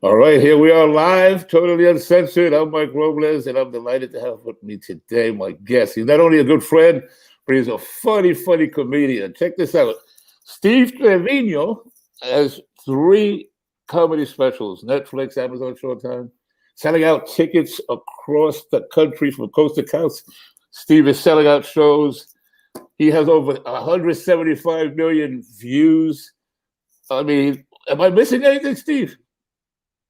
All right, here we are live, totally uncensored. I'm Mike Robles, and I'm delighted to have with me today my guest. He's not only a good friend, but he's a funny, funny comedian. Check this out. Steve Treviño has 3 comedy specials, Netflix, Amazon, Showtime, selling out tickets across the country from coast to coast. Steve is selling out shows. He has over 175 million views. I mean, am I missing anything, Steve?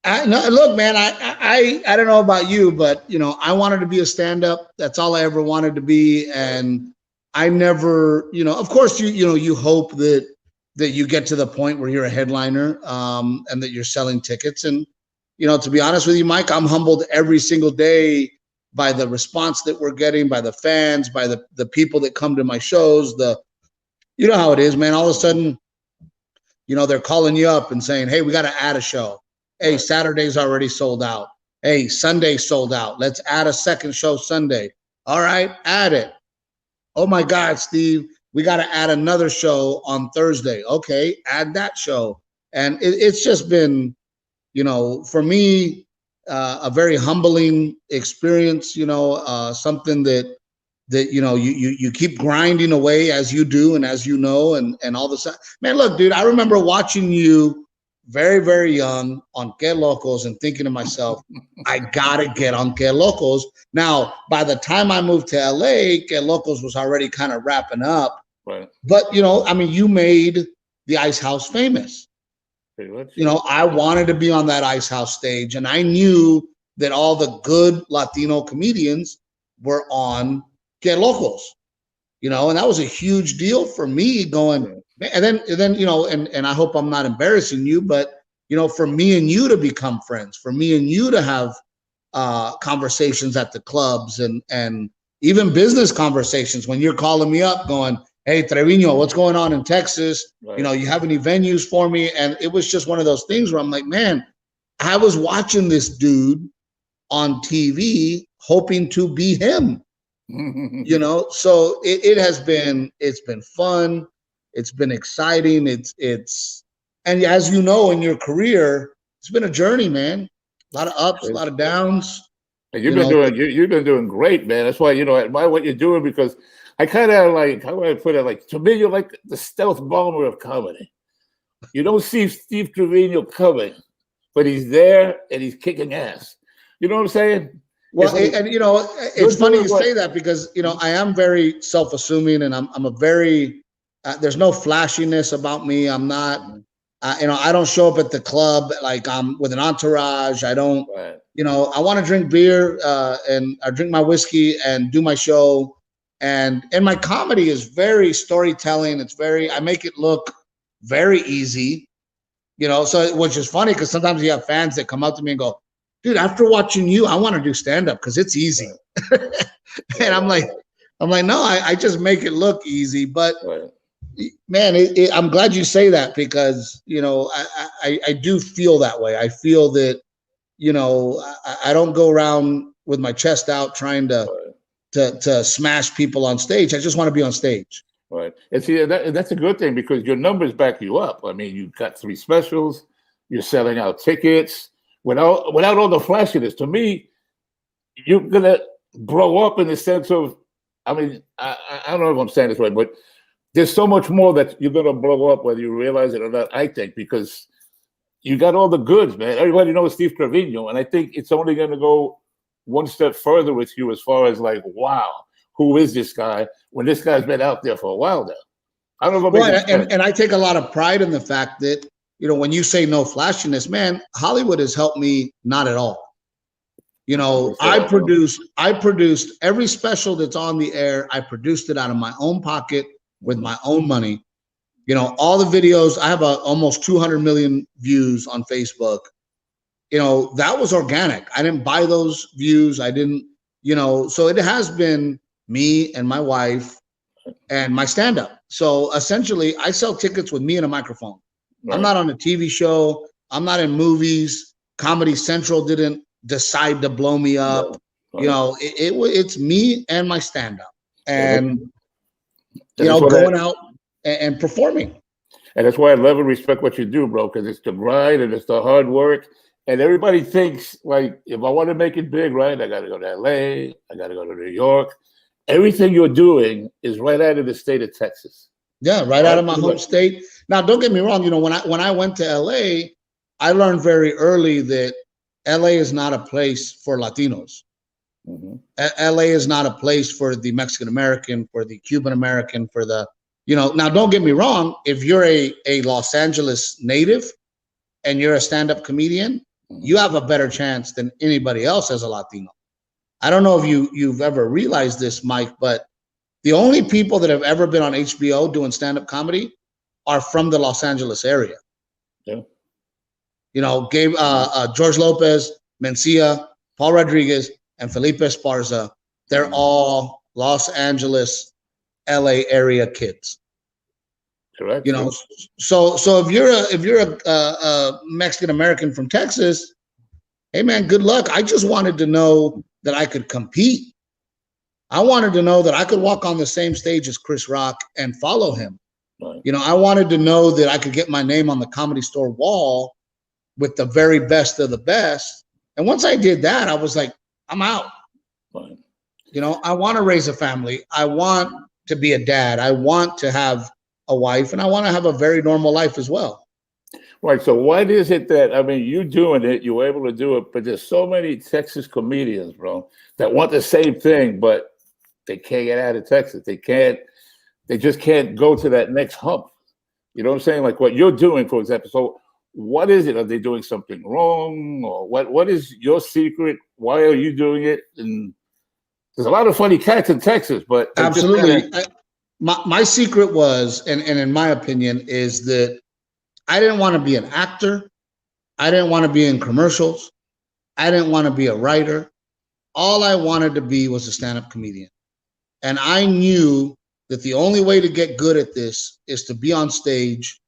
No, look, man, I don't know about you, but I wanted to be a stand-up. That's all I ever wanted to be, and I never, of course, you hope that you get to the point where you're a headliner, and that you're selling tickets. And to be honest with you, Mike, I'm humbled every single day by the response that we're getting, by the fans, by the people that come to my shows. You know how it is, man. All of a sudden, they're calling you up and saying, "Hey, we got to add a show. Hey, Saturday's already sold out. Hey, Sunday's sold out. Let's add a second show Sunday." All right, add it. Oh my God, Steve, we got to add another show on Thursday. Okay, add that show. And it's just been, for me, a very humbling experience. Something that you keep grinding away as you do and as and all of a sudden, man, look, dude, I remember watching you very, very young on Que Locos and thinking to myself, I gotta get on Que Locos. Now, by the time I moved to LA, Que Locos was already kind of wrapping up. Right. But you made the Ice House famous. Pretty much. I wanted to be on that Ice House stage, and I knew that all the good Latino comedians were on Que Locos. And that was a huge deal for me going. And then, and I hope I'm not embarrassing you, but for me and you to become friends, for me and you to have conversations at the clubs and even business conversations when you're calling me up going, "Hey, Treviño, what's going on in Texas? Right. You have any venues for me?" And it was just one of those things where I'm like, man, I was watching this dude on TV hoping to be him. So it's been fun. It's been exciting. And as you know, in your career, it's been a journey, man. A lot of ups, a lot of downs. And you've been doing great, man. That's why, I admire what you're doing, because I kind of like, how do I put it? Like, to me, you're like the stealth bomber of comedy. You don't see Steve Treviño coming, but he's there and he's kicking ass. You know what I'm saying? Well, it's funny you say that, because, I am very self-assuming, and I'm a very, there's no flashiness about me. I'm not, I don't show up at the club like I'm with an entourage. I don't, I want to drink beer and I drink my whiskey and do my show. And my comedy is very storytelling. I make it look very easy, so which is funny, because sometimes you have fans that come up to me and go, "Dude, after watching you, I want to do stand-up because it's easy." And I'm like, no, I just make it look easy. But man, I'm glad you say that, because I do feel that way. I feel that I don't go around with my chest out trying to smash people on stage. I just want to be on stage. Right. And see, that's a good thing, because your numbers back you up. I mean, you've got 3 specials. You're selling out tickets. Without all the flashiness, to me, you're gonna blow up in the sense of, I mean, I don't know if I'm saying this right, but there's so much more that you're gonna blow up, whether you realize it or not. I think, because you got all the goods, man. Everybody knows Steve Treviño, and I think it's only gonna go one step further with you as far as like, wow, who is this guy? When this guy's been out there for a while now. I don't know. And I take a lot of pride in the fact that, when you say no flashiness, man, Hollywood has helped me not at all. I produced every special that's on the air. I produced it out of my own pocket with my own money. All the videos, I have almost 200 million views on Facebook. That was organic. I didn't buy those views. I didn't, so it has been me and my wife and my stand-up. So essentially, I sell tickets with me and a microphone. Right. I'm not on a TV show. I'm not in movies. Comedy Central didn't decide to blow me up. Right. It's me and my stand-up, and going out and performing. And that's why I love and respect what you do, bro, because it's the grind and it's the hard work, And everybody thinks, like, if I want to make it big, right, I got to go to LA, I got to go to New York. Everything you're doing is right out of the state of Texas. Yeah, right out of my home state. Now, don't get me wrong. You know, when I went to LA, I learned very early that LA is not a place for Latinos. Mm-hmm. LA is not a place for the Mexican American, for the Cuban American, for the, you know, now don't get me wrong. If you're a Los Angeles native and you're a stand-up comedian, Mm-hmm. you have a better chance than anybody else as a Latino. I don't know if you've ever realized this, Mike, but the only people that have ever been on HBO doing stand-up comedy are from the Los Angeles area. Yeah. You know, George Lopez, Mencia, Paul Rodriguez, and Felipe Esparza. They're all Los Angeles, LA area kids. Correct. You know, so if you're a Mexican American from Texas, hey man, good luck. I just wanted to know that I could compete. I wanted to know that I could walk on the same stage as Chris Rock and follow him. Right. You know, I wanted to know that I could get my name on the Comedy Store wall with the very best of the best. And once I did that, I was like, I'm out. Right. You know, I want to raise a family. I want to be a dad. I want to have a wife, and I want to have a very normal life as well. Right. So what is it that, I mean, you doing it, you were able to do it, but there's so many Texas comedians, bro, that want the same thing, but they can't get out of Texas. They just can't go to that next hump. You know what I'm saying? Like what you're doing, for example. So what is it? Are they doing something wrong? Or what is your secret? Why are you doing it? And there's a lot of funny cats in Texas, but absolutely. My secret was, and in my opinion, is that I didn't want to be an actor. I didn't want to be in commercials. I didn't want to be a writer. All I wanted to be was a stand-up comedian. And I knew that the only way to get good at this is to be on stage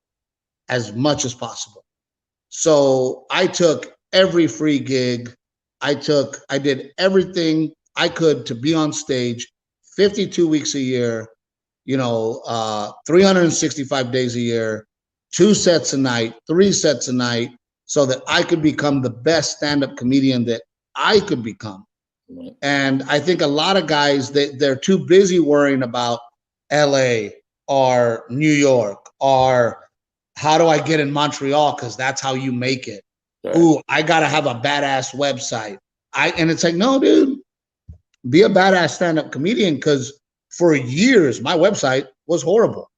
as much as possible. So I took every free gig. I did everything I could to be on stage 52 weeks a year, 365 days a year, 2 sets a night, 3 sets a night, so that I could become the best stand-up comedian that I could become. Right. And I think a lot of guys, they're too busy worrying about LA or New York or how do I get in Montreal, because that's how you make it. Right. Ooh, I got to have a badass website. And it's like, no, dude, be a badass stand-up comedian, because for years, my website was horrible.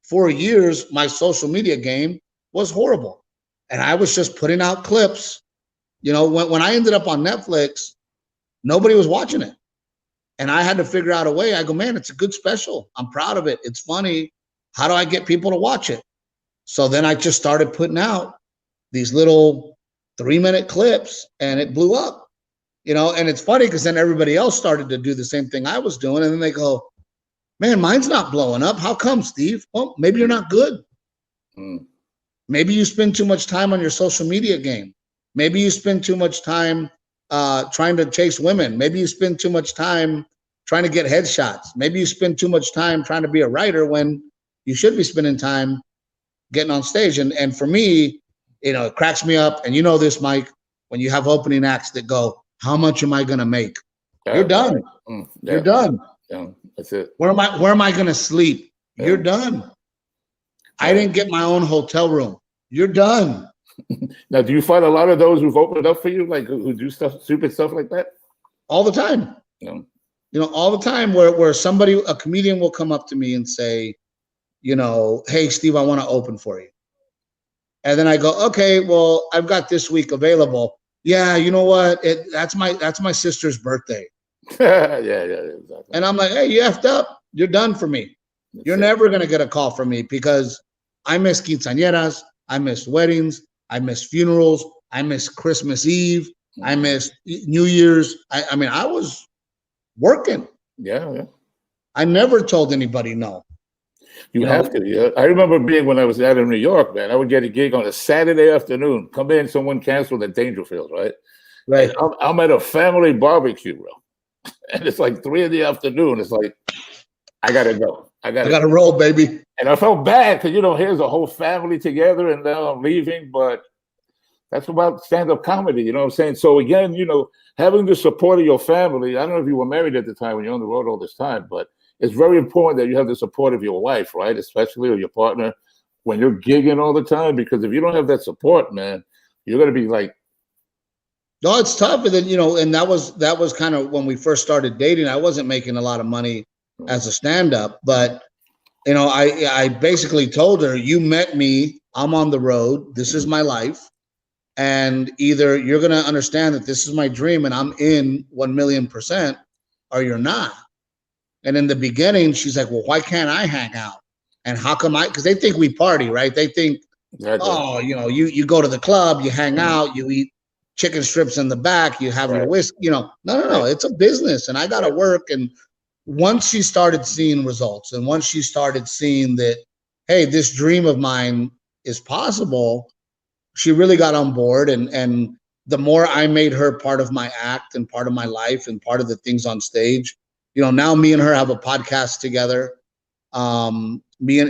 For years, my social media game was horrible. And I was just putting out clips. You know, when I ended up on Netflix, nobody was watching it. And I had to figure out a way. I go, man, it's a good special. I'm proud of it. It's funny. How do I get people to watch it? So then I just started putting out these little 3-minute clips, and it blew up. You know, and it's funny because then everybody else started to do the same thing I was doing. And then they go, man, mine's not blowing up. How come, Steve? Well, maybe you're not good. Maybe you spend too much time on your social media game. Maybe you spend too much time trying to chase women. Maybe you spend too much time trying to get headshots. Maybe you spend too much time trying to be a writer when you should be spending time getting on stage. And for me, it cracks me up. And you know this, Mike, when you have opening acts that go, how much am I going to make? You're done. You're done. Yeah, that's it. Where am I going to sleep? Yeah. You're done. I didn't get my own hotel room. You're done. Now, do you find a lot of those who've opened up for you, like who do stupid stuff like that? All the time. Yeah. All the time where a comedian will come up to me and say, hey, Steve, I want to open for you. And then I go, okay, well, I've got this week available. Yeah, you know what? That's my sister's birthday. Yeah, exactly. And I'm like, hey, you effed up. You're done for me. You're never going to get a call from me, because I miss quinceañeras. I miss weddings. I miss funerals. I miss Christmas Eve. I miss New Year's. I mean, I was working. Yeah. I never told anybody no. You have to. Yeah. I remember when I was out in New York, man, I would get a gig on a Saturday afternoon. Come in, someone canceled at Dangerfield, right? Right. And I'm at a family barbecue, bro. And it's like 3 p.m. It's like, I got to go. I got to roll, baby. And I felt bad because, here's a whole family together and now I'm leaving. But That's about stand-up comedy. You know what I'm saying? So again, having the support of your family. I don't know if you were married at the time when you're on the road all this time, but it's very important that you have the support of your wife, right? Especially, or your partner, when you're gigging all the time. Because if you don't have that support, man, you're gonna be like, no, it's tough. And then, and that was kind of when we first started dating. I wasn't making a lot of money as a stand-up, but I basically told her, you met me, I'm on the road, this is my life. And either you're going to understand that this is my dream and I'm in 1,000,000%, or you're not. And in the beginning, she's like, well, why can't I hang out? And how come because they think we party, right? They think, oh, you go to the club, you hang out, you eat chicken strips in the back, you have your whiskey, no, it's a business and I got to work. And once she started seeing results and once she started seeing that, hey, this dream of mine is possible, she really got on board. And the more I made her part of my act and part of my life and part of the things on stage, now me and her have a podcast together.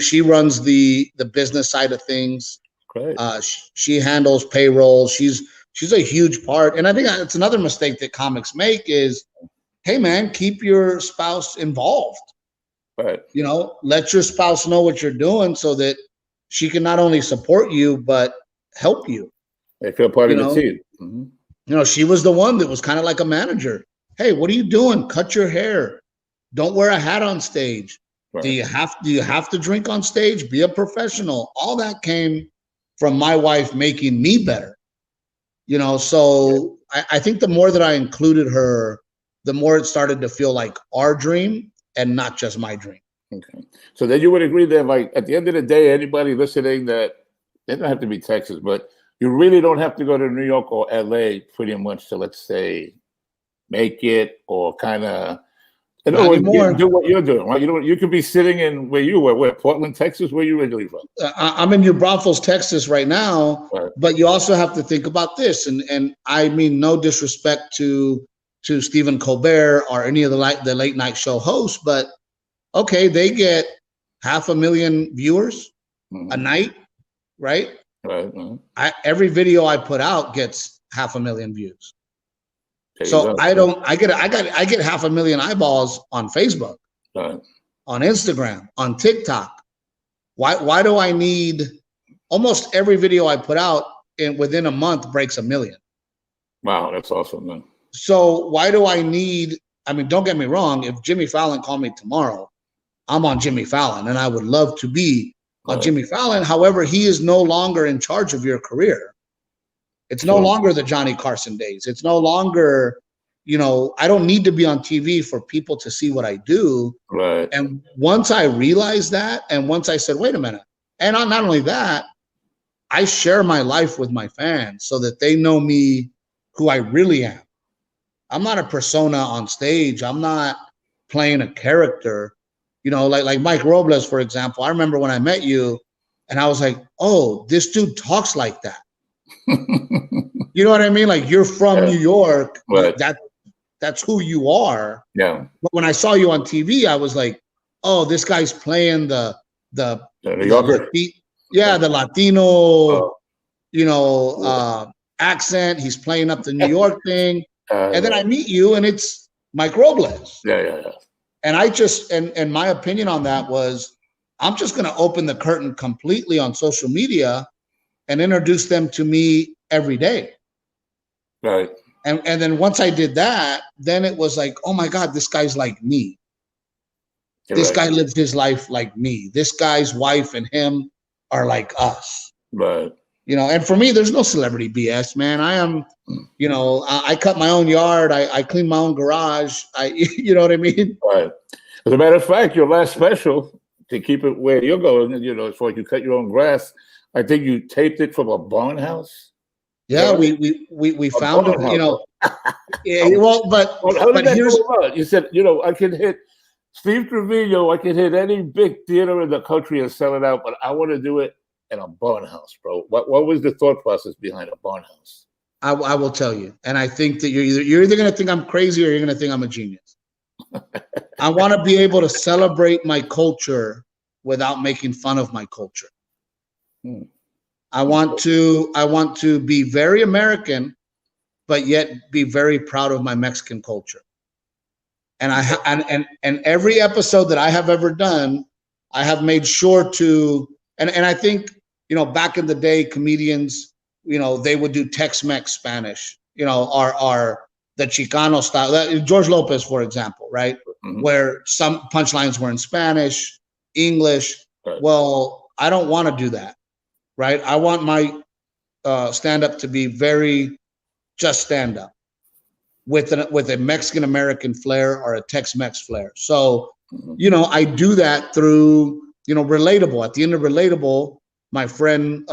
She runs the business side of things. Great. She handles payroll. She's a huge part. And I think it's another mistake that comics make is, hey man, keep your spouse involved. Right. Let your spouse know what you're doing so that she can not only support you, but help you. They feel part of the team. Mm-hmm. She was the one that was kind of like a manager. Hey, what are you doing? Cut your hair. Don't wear a hat on stage. Right. Do you have to drink on stage? Be a professional. All that came from my wife making me better. So I think the more that I included her, the more it started to feel like our dream and not just my dream. Okay. So then you would agree that, like, at the end of the day, anybody listening, that they don't have to be Texas, but you really don't have to go to New York or LA pretty much to, let's say, make it, or kind of, do what you're doing, right? You could be sitting in where Portland, Texas, where you originally from? I'm in New Braunfels, Texas right now, right. But you also have to think about this, and I mean no disrespect to Stephen Colbert or any of the late night show hosts, but okay, they get 500,000 viewers a night, right? Right. Every video I put out gets 500,000 views. So I get 500,000 eyeballs on Facebook, right, on Instagram, on TikTok. Why do I need almost every video I put out within a month breaks 1 million? Wow, that's awesome, man. So why do I need? I mean, don't get me wrong. If Jimmy Fallon called me tomorrow, I'm on Jimmy Fallon, and I would love to be on Jimmy Fallon. However, he is no longer in charge of your career. It's no longer the Johnny Carson days. It's no longer, I don't need to be on TV for people to see what I do. Right. And once I realized that, and once I said, wait a minute, and not only that, I share my life with my fans so that they know me, who I really am. I'm not a persona on stage. I'm not playing a character, like Mike Robles, for example. I remember when I met you and I was like, oh, this dude talks like that. You know what I mean? Like, you're from New York. Right. That's who you are. Yeah. But when I saw you on TV, I was like, oh, this guy's playing the New Yorker. The Latino, accent. He's playing up the New York thing. And then I meet you and it's Mike Robles. Yeah. And I just, and my opinion on that was, I'm just going to open the curtain completely on social media and introduce them to me every day. Right. And then once I did that, then it was like, oh my God, this guy's like me. This guy lives his life like me. This guy's wife and him are like us. Right. And for me, there's no celebrity BS, man. I am, I cut my own yard. I clean my own garage. You know what I mean? Right. As a matter of fact, your last special, to keep it where you're going, as far as you cut your own grass, I think you taped it from a barn house. Yeah, we found it, Yeah, but here's you said, I can hit Steve Treviño, I can hit any big theater in the country and sell it out, but I want to do it in a barn house, bro. What was the thought process behind a barn house? I will tell you, and I think that you're either going to think I'm crazy or you're going to think I'm a genius. I want to be able to celebrate my culture without making fun of my culture. I want to be very American, but yet be very proud of my Mexican culture. And and every episode that I have ever done, I have made sure to, and I think, back in the day, comedians, they would do Tex-Mex Spanish, our the Chicano style. George Lopez, for example, right? Mhm. Where some punchlines were in Spanish, English. Right. Well, I don't want to do that, right? I want my stand-up to be very just stand-up with a Mexican American flair or a Tex-Mex flair. So, Mhm. I do that through, Relatable. At the end of Relatable, my friend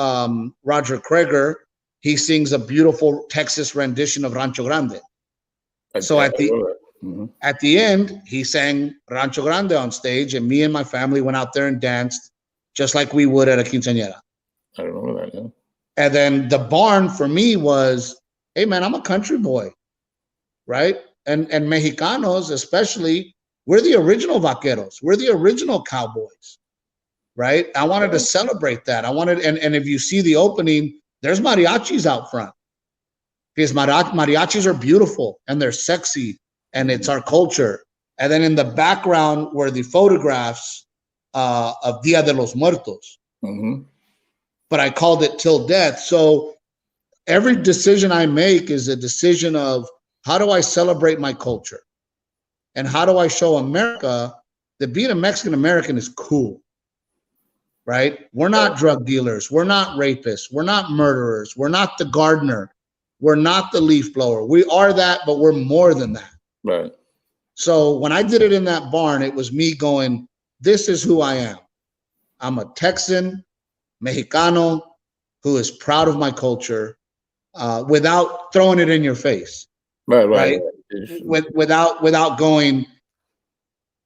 Roger Kreger, he sings a beautiful Texas rendition of Rancho Grande. So I love it. Mhm. at the end, he sang Rancho Grande on stage, and me and my family went out there and danced just like we would at a quinceañera. I remember that. Yeah. And then the barn for me was, hey man, I'm a country boy, right? And Mexicanos, especially, we're the original vaqueros. We're the original cowboys, right? I wanted to celebrate that. I wanted, and if you see the opening, there's mariachis out front, because mariachis are beautiful and they're sexy and it's our culture. And then in the background were the photographs of Dia de los Muertos. Mm-hmm. But I called it Till Death. So every decision I make is a decision of, how do I celebrate my culture? And how do I show America that being a Mexican American is cool, right? We're not drug dealers. We're not rapists. We're not murderers. We're not the gardener. We're not the leaf blower. We are that, but we're more than that. Right. So when I did it in that barn, it was me going, this is who I am. I'm a Texan, Mexicano, who is proud of my culture, without throwing it in your face. Right. Without going,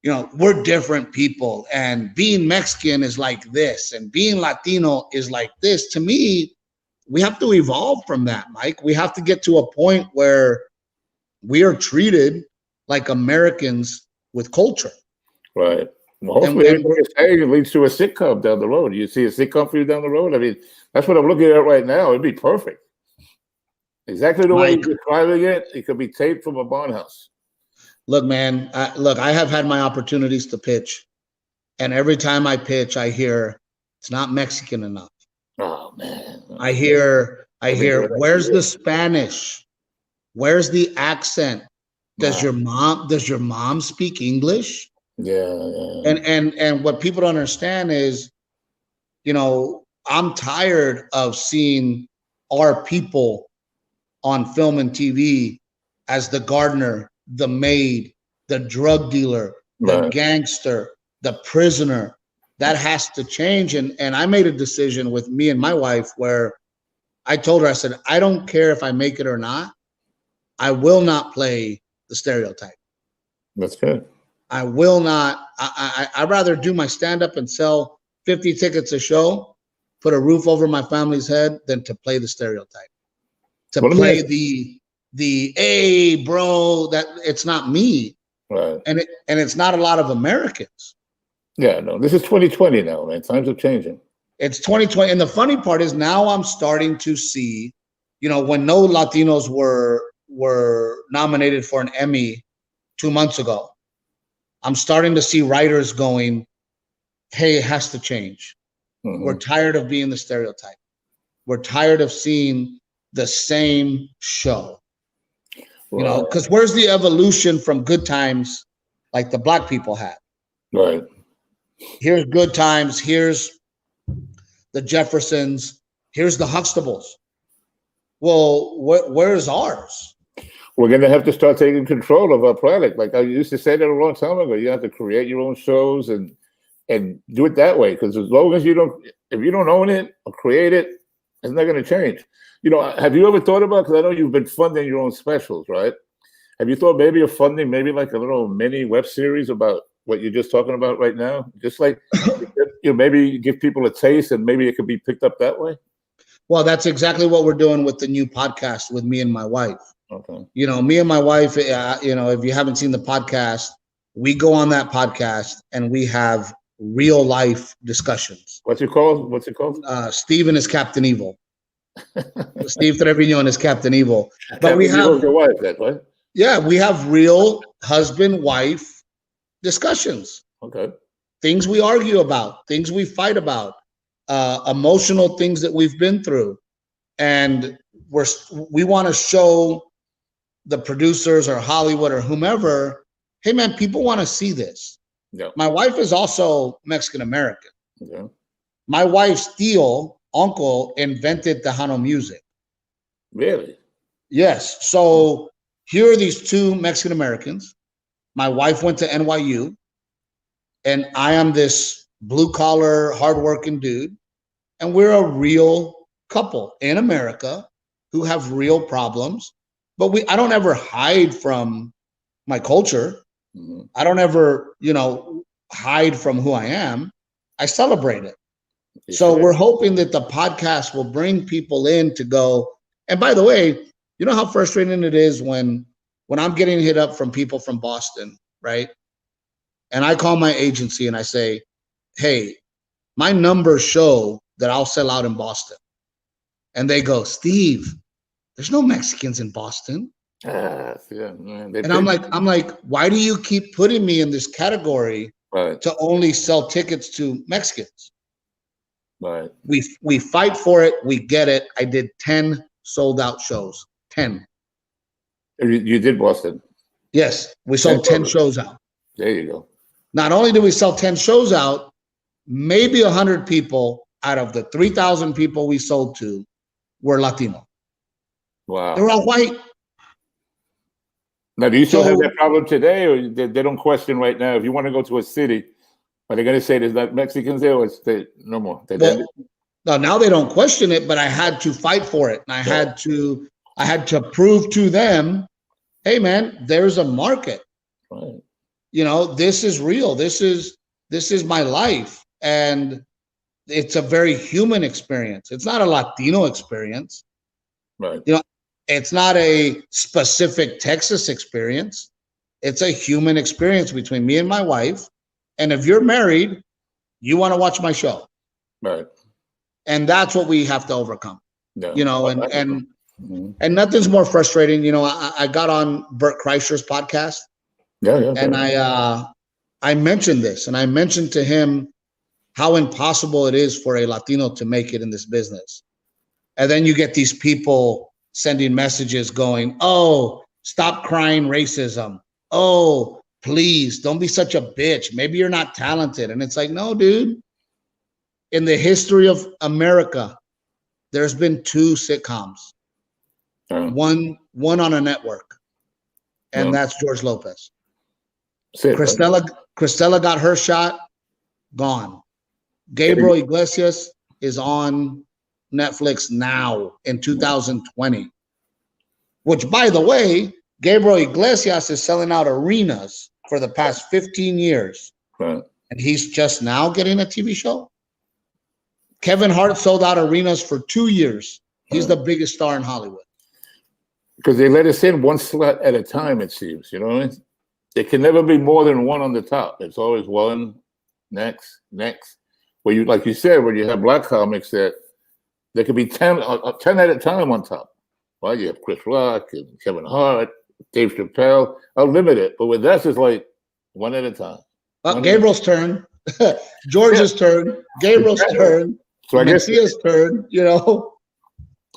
we're different people, and being Mexican is like this, and being Latino is like this. To me, we have to evolve from that, Mike. We have to get to a point where we are treated like Americans with culture. Right. Well, hopefully, everything you're saying leads to a sitcom down the road. You see a sitcom for you down the road? I mean, that's what I'm looking at right now. It'd be perfect. Exactly the way you're describing it. It could be taped from a barn house. Look, man, I have had my opportunities to pitch, and every time I pitch, I hear it's not Mexican enough. Oh man. I hear, where's the Spanish? Where's the accent? Does your mom speak English? Yeah. And what people don't understand is, I'm tired of seeing our people on film and TV as the gardener, the maid, the drug dealer, the gangster, the prisoner. That has to change. And I made a decision with me and my wife where I told her, I said, I don't care if I make it or not. I will not play the stereotype. That's good. I will not. I'd rather do my stand-up and sell 50 tickets a show, put a roof over my family's head, than to play the stereotype. To play the hey, bro, that it's not me. Right. And it's not a lot of Americans. Yeah, no, this is 2020 now, man. Times are changing. It's 2020. And the funny part is now I'm starting to see, when no Latinos were nominated for an Emmy 2 months ago, I'm starting to see writers going, hey, it has to change. Mm-hmm. We're tired of being the stereotype. We're tired of seeing the same show. Right. Because where's the evolution from Good Times like the Black people had? Right. Here's Good Times. Here's the Jeffersons. Here's the Huxtables. Well, where's ours? We're going to have to start taking control of our product. Like I used to say that a long time ago. You have to create your own shows and do it that way. Because as long as if you don't own it or create it, it's not going to change. Have you ever thought about, because I know you've been funding your own specials, right? Have you thought maybe of funding maybe like a little mini web series about what you're just talking about right now? Just like, maybe give people a taste and maybe it could be picked up that way? Well, that's exactly what we're doing with the new podcast with me and my wife. Okay. Me and my wife, if you haven't seen the podcast, we go on that podcast and we have real life discussions. What's it called? What's it called? Steve and his Captain Evil. Steve Treviño and his Captain Evil. But we Captain have, Evil's your wife, that right? yeah, we have real husband-wife discussions. Okay. Things we argue about, things we fight about, emotional things that we've been through. And we want to show the producers or Hollywood or whomever, hey man, people want to see this. Yeah. My wife is also Mexican American. Yeah. My wife's tío, uncle, invented Tejano music. Really? Yes. So here are these two Mexican Americans. My wife went to NYU, and I am this blue collar, hardworking dude. And we're a real couple in America who have real problems. But I don't ever hide from my culture. Mm-hmm. I don't ever, hide from who I am. I celebrate it. So we're hoping that the podcast will bring people in to go. And by the way, you know how frustrating it is when I'm getting hit up from people from Boston, right? And I call my agency and I say, hey, my numbers show that I'll sell out in Boston. And they go, Steve, there's no Mexicans in Boston. Yeah, man. And I'm like, why do you keep putting me in this category to only sell tickets to Mexicans? Right. We fight for it. We get it. I did 10 sold out shows. 10. You did Boston. Yes, we sold 10 shows out. There you go. Not only did we sell 10 shows out, maybe 100 people out of the 3,000 people we sold to were Latino. Wow. They're all white. Now, do you still have that problem today, or they don't question right now? If you want to go to a city, are they going to say there's not Mexicans there, or is no more? No, now they don't question it, but I had to fight for it, and I had to prove to them, hey, man, there's a market. Right. This is real. This is my life, and it's a very human experience. It's not a Latino experience. Right. It's not a specific Texas experience. It's a human experience between me and my wife. And if you're married, you want to watch my show. Right. And that's what we have to overcome. Yeah. And nothing's more frustrating. I got on Bert Kreischer's podcast. Yeah. And I mentioned this, and I mentioned to him how impossible it is for a Latino to make it in this business. And then you get these people sending messages going, oh, stop crying racism. Oh, please don't be such a bitch. Maybe you're not talented. And it's like, no, dude. In the history of America, there's been 2 sitcoms. One on a network. And that's George Lopez. Cristela got her shot, gone. Gabriel Iglesias is on Netflix now in 2020, which, by the way, Gabriel Iglesias is selling out arenas for the past 15 years. Right. And he's just now getting a TV show. Kevin Hart sold out arenas for 2 years. He's the biggest star in Hollywood. Because they let us in one slot at a time, it seems. You know what I mean? There can never be more than one on the top. It's always one, next. Where you, like you said, when you have black comics that there could be 10 at a time on top. Well, you have Chris Rock and Kevin Hart, Dave Chappelle, unlimited. But with us, it's like one at a time. Gabriel's turn, George's turn, Gabriel's turn, so Messiah's turn,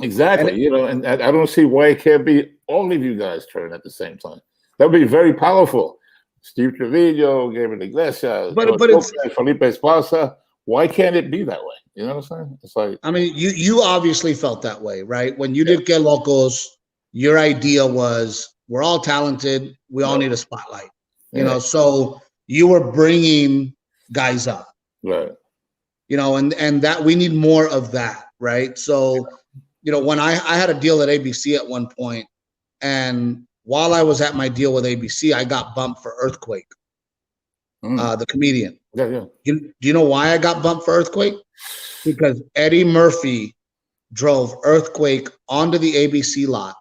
Exactly, and I don't see why it can't be all of you guys' turn at the same time. That would be very powerful. Steve Treviño, Gabriel Iglesias, but it's Felipe Esparza. Why can't it be that way? You know what I'm saying? It's like, I mean, you obviously felt that way, right? When you did Que Locos, your idea was we're all talented, we all need a spotlight. So you were bringing guys up, right? And that we need more of that, right? So, when I had a deal at ABC at one point, and while I was at my deal with ABC, I got bumped for Earthquake, the comedian. Yeah. Do you know why I got bumped for Earthquake? Because Eddie Murphy drove Earthquake onto the ABC lot,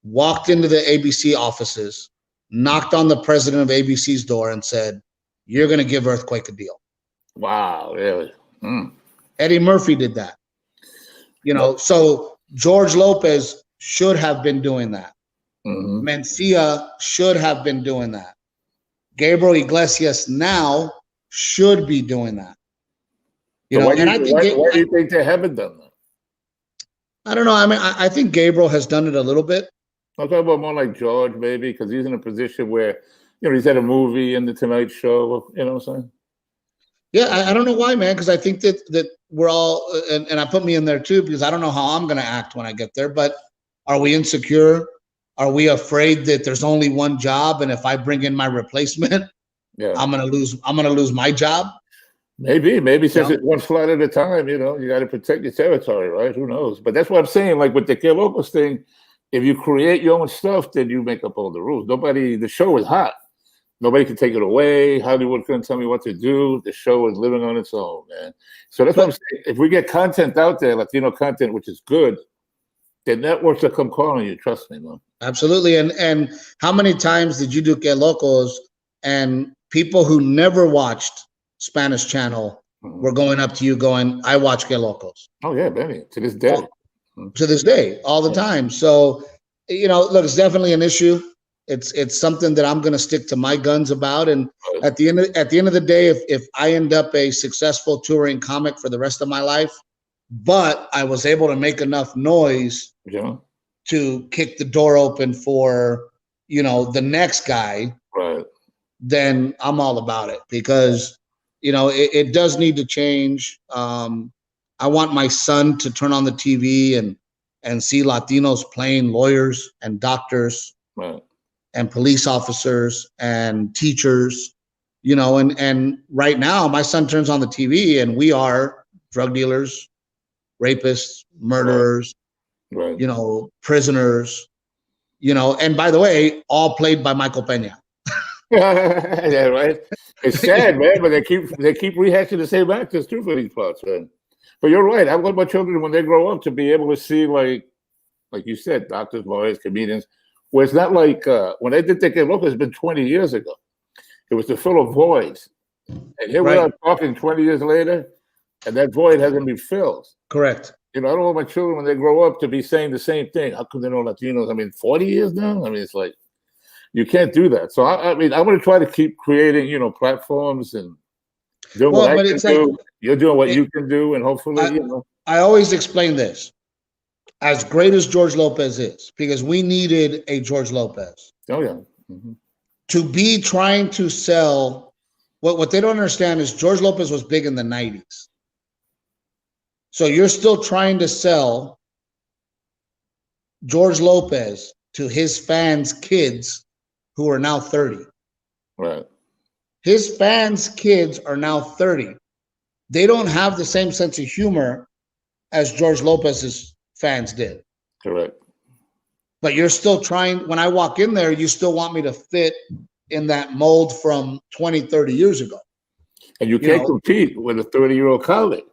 walked into the ABC offices, knocked on the president of ABC's door and said, you're going to give Earthquake a deal. Wow, really? Mm. Eddie Murphy did that. You know, so George Lopez should have been doing that. Mm-hmm. Mencia should have been doing that. Gabriel Iglesias now should be doing that. You So know, and I think why do you think they haven't done that? I don't know. I mean, I think Gabriel has done it a little bit. I'm talking about more like George, maybe, because he's in a position where, you know, he's had a movie in the Tonight Show. You know what I'm saying? Yeah, I don't know why, man, because I think that we're all, and I put me in there too, because I don't know how I'm going to act when I get there. But are we insecure? Are we afraid that there's only one job, and if I bring in my replacement, Yeah. I'm gonna lose my job? Maybe since it's one flight at a time, you know, you got to protect your territory, right? Who knows? But that's what I'm saying. Like with the Que Locos thing, if you create your own stuff, then you make up all the rules. The show is hot. Nobody can take it away. Hollywood couldn't tell me what to do. The show is living on its own, man. So that's what I'm saying. If we get content out there, Latino content, which is good, the networks will come calling you. Trust me, man. Absolutely. And how many times did you do Que Locos and people who never watched Spanish channel were going up to you going, I watch Que Locos? Oh, yeah, baby. To this day. To this day, all the time. So, you know, look, it's definitely an issue. It's something that I'm going to stick to my guns about. And at the end of the day, if I end up a successful touring comic for the rest of my life, but I was able to make enough noise to kick the door open for, you know, the next guy, right, then I'm all about it, because, you know, it does need to change. I want my son to turn on the TV and see Latinos playing lawyers and doctors, right, and police officers and teachers, you know, and right now my son turns on the TV and we are drug dealers, rapists, murderers, right. You know, prisoners, you know, and by the way, all played by Michael Pena. Yeah, right. It's sad, man, but they keep rehashing the same actors too for these parts, man. But you're right. I want my children when they grow up to be able to see, like you said, doctors, lawyers, comedians. Where it's not like when I did Que Locos, it's been 20 years ago. It was to fill a void, and here we are talking 20 years later, and that void hasn't been filled. Correct. You know, I don't want my children when they grow up to be saying the same thing. How come they know Latinos? I mean, 40 years now. I mean, it's like you can't do that. So I mean, I'm going to try to keep creating, you know, platforms and doing what I can do. You're doing what you can do, and hopefully, you know. I always explain this. As great as George Lopez is, because we needed a George Lopez. Oh, yeah. To be trying to sell, what they don't understand is George Lopez was big in the 90s. So you're still trying to sell George Lopez to his fans' kids who are now 30. Right. His fans' kids are now 30. They don't have the same sense of humor as George Lopez's fans did. Correct. But you're still trying, when I walk in there, you still want me to fit in that mold from 20, 30 years ago. And you can't compete with a 30-year-old colleague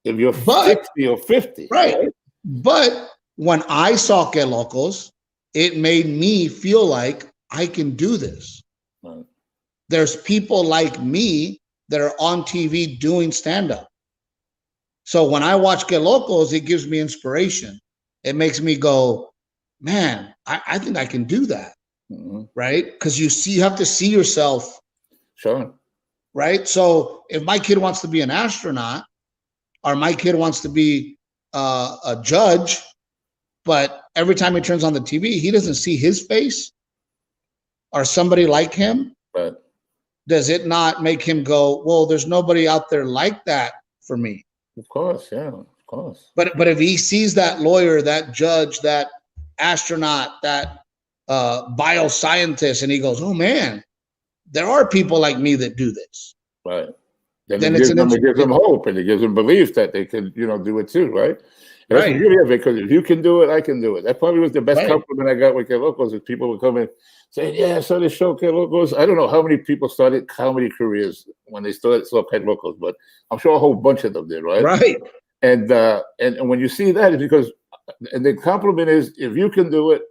if you're 60 or 50. Right. But when I saw Que Locos, it made me feel like I can do this. Right. There's people like me that are on TV doing stand-up. So when I watch Que Locos, it gives me inspiration. It makes me go, man, I think I can do that. Right? Because you have to see yourself. Sure. Right? So if my kid wants to be an astronaut, or my kid wants to be a judge, but every time he turns on the TV, he doesn't see his face or somebody like him. Right. Does it not make him go, well, there's nobody out there like that for me? Of course, yeah, of course. But if he sees that lawyer, that judge, that astronaut, that bioscientist, and he goes, oh man, there are people like me that do this. Right. Then it gives them hope, and it gives them belief that they can, you know, do it too, right? And that's the beauty of it, because if you can do it, I can do it. That probably was the best compliment I got with Que Locos, is people would come in saying, yeah, I saw this show, Que Locos. I don't know how many people started comedy careers when they saw Que Locos, but I'm sure a whole bunch of them did, right? Right. And when you see that, it's because, and the compliment is, if you can do it,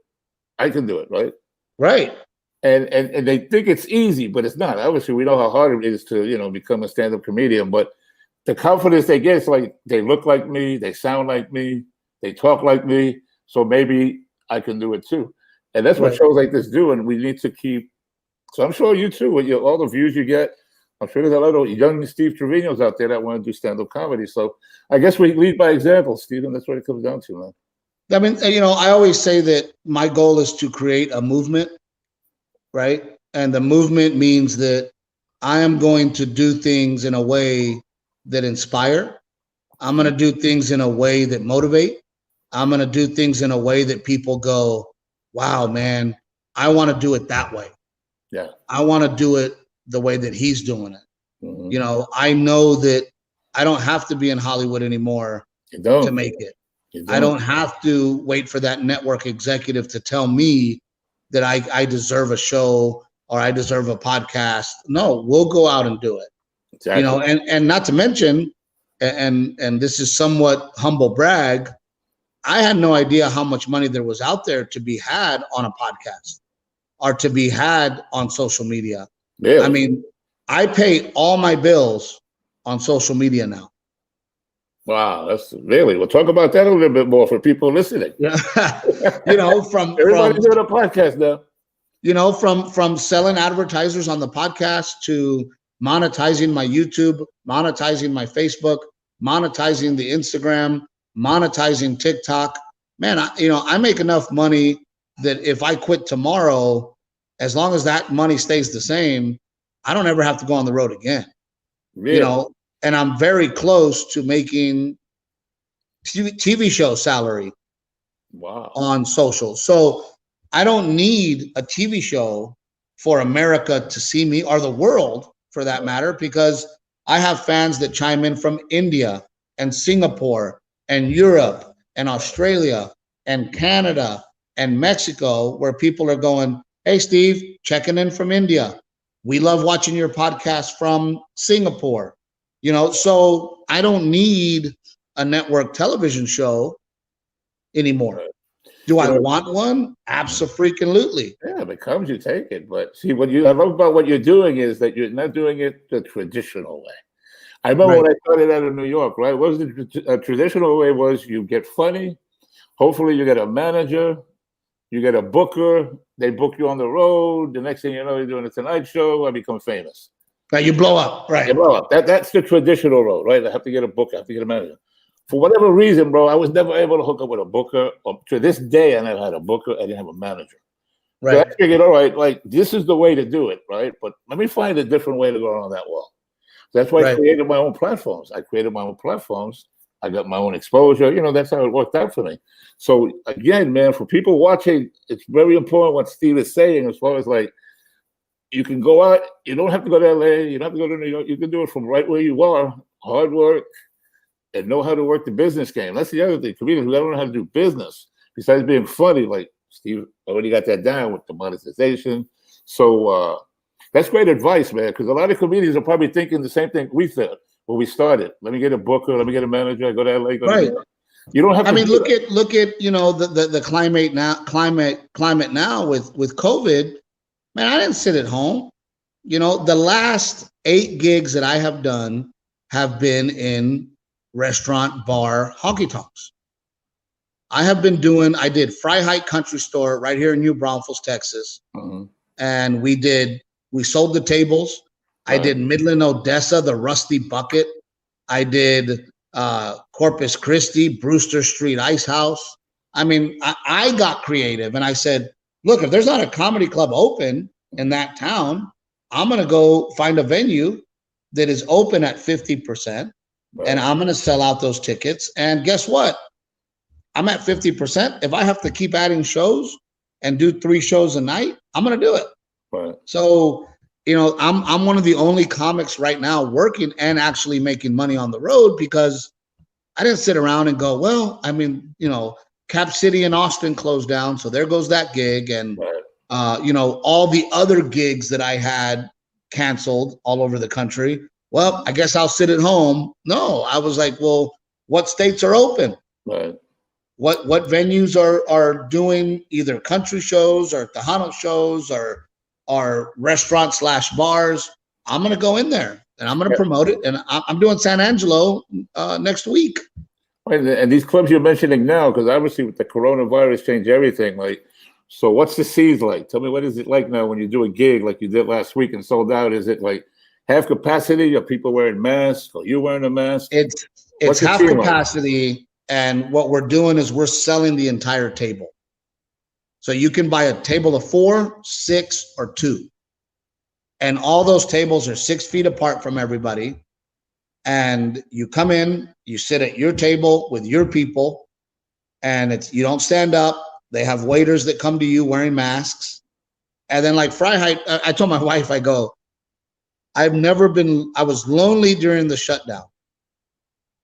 I can do it, right? Right. and they think it's easy, but it's not. Obviously, we know how hard it is to, become a stand-up comedian, but the confidence they get is like they look like me, they sound like me, they talk like me, so maybe I can do it too. And that's what Right. shows like this do, and we need to keep. So I'm sure you too, with all the views you get, I'm sure there's a lot of young Steve Treviños out there that want to do stand-up comedy. So I guess we lead by example, Stephen. That's what it comes down to, man. I mean, I always say that my goal is to create a movement, right? And the movement means that I am going to do things in a way that inspire. I'm going to do things in a way that motivate. I'm going to do things in a way that people go, wow, man, I want to do it that way. Yeah. I want to do it the way that he's doing it. Mm-hmm. I know that I don't have to be in Hollywood anymore to make it. I don't have to wait for that network executive to tell me that I deserve a show or I deserve a podcast. No, we'll go out and do it. Exactly. And not to mention, and this is somewhat humble brag, I had no idea how much money there was out there to be had on a podcast or to be had on social media. Really? I mean, I pay all my bills on social media now. Wow, that's really. We'll talk about that a little bit more for people listening. Yeah, from everybody's doing a podcast now. From selling advertisers on the podcast to monetizing my YouTube, monetizing my Facebook, monetizing the Instagram, monetizing TikTok. Man, I make enough money that if I quit tomorrow, as long as that money stays the same, I don't ever have to go on the road again. Really? And I'm very close to making TV show salary. Wow. On social. So I don't need a TV show for America to see me, or the world for that matter, because I have fans that chime in from India and Singapore and Europe and Australia and Canada and Mexico, where people are going, hey, Steve, checking in from India. We love watching your podcast from Singapore. So I don't need a network television show anymore. Do I want one? Absolutely. Yeah, if it comes, you take it. But see, what I love about what you're doing is that you're not doing it the traditional way. I remember when I started out in New York, right? What was the traditional way was you get funny. Hopefully you get a manager, you get a booker, they book you on the road. The next thing you know, you're doing a Tonight Show, I become famous. Right, you blow up, right? You blow up. That's the traditional road, right? I have to get a book, I have to get a manager. For whatever reason, bro, I was never able to hook up with a booker. To this day, I never had a booker. I didn't have a manager. Right. So I figured, all right, like this is the way to do it, right? But let me find a different way to go around that wall. So that's why I created my own platforms. I got my own exposure. That's how it worked out for me. So again, man, for people watching, it's very important what Steve is saying as far as like, you can go out. You don't have to go to LA. You don't have to go to New York. You can do it from right where you are. Hard work. And know how to work the business game. That's the other thing. Comedians, we don't know how to do business. Besides being funny, like Steve already got that down with the monetization. So that's great advice, man, because a lot of comedians are probably thinking the same thing we thought when we started. Let me get a booker, let me get a manager, I go to LA, go to New York. You don't have to. I mean, look at the climate now with COVID. Man, I didn't sit at home. The last 8 gigs that I have done have been in restaurant, bar, honky tonks. I did Freiheit Country Store right here in New Braunfels, Texas. And we sold the tables. Right. I did Midland, Odessa, the Rusty Bucket. I did Corpus Christi, Brewster Street Ice House. I mean, I got creative and I said, look, if there's not a comedy club open in that town, I'm going to go find a venue that is open at 50%. Right. And I'm going to sell out those tickets. And guess what? I'm at 50%. If I have to keep adding shows and do 3 shows a night, I'm going to do it. Right. So, I'm one of the only comics right now working and actually making money on the road, because I didn't sit around and go, well, I mean, Cap City and Austin closed down, so there goes that gig. And, all the other gigs that I had canceled all over the country. Well, I guess I'll sit at home. No, I was like, well, what states are open? Right. What venues are doing either country shows or Tejano shows or are restaurants / bars. I'm going to go in there and I'm going to promote it. And I'm doing San Angelo next week. And these clubs you're mentioning now, because obviously with the coronavirus changed everything. Like, so what's the scenes like? Tell me, what is it like now when you do a gig like you did last week and sold out? Is it like half capacity? Are people wearing masks? Are you wearing a mask? It's half capacity. Like? And what we're doing is we're selling the entire table. So you can buy a table of 4, 6, or 2. And all those tables are 6 feet apart from everybody. And you come in, you sit at your table with your people, and you don't stand up. They have waiters that come to you wearing masks. And then like Freiheit, I told my wife, I was lonely during the shutdown,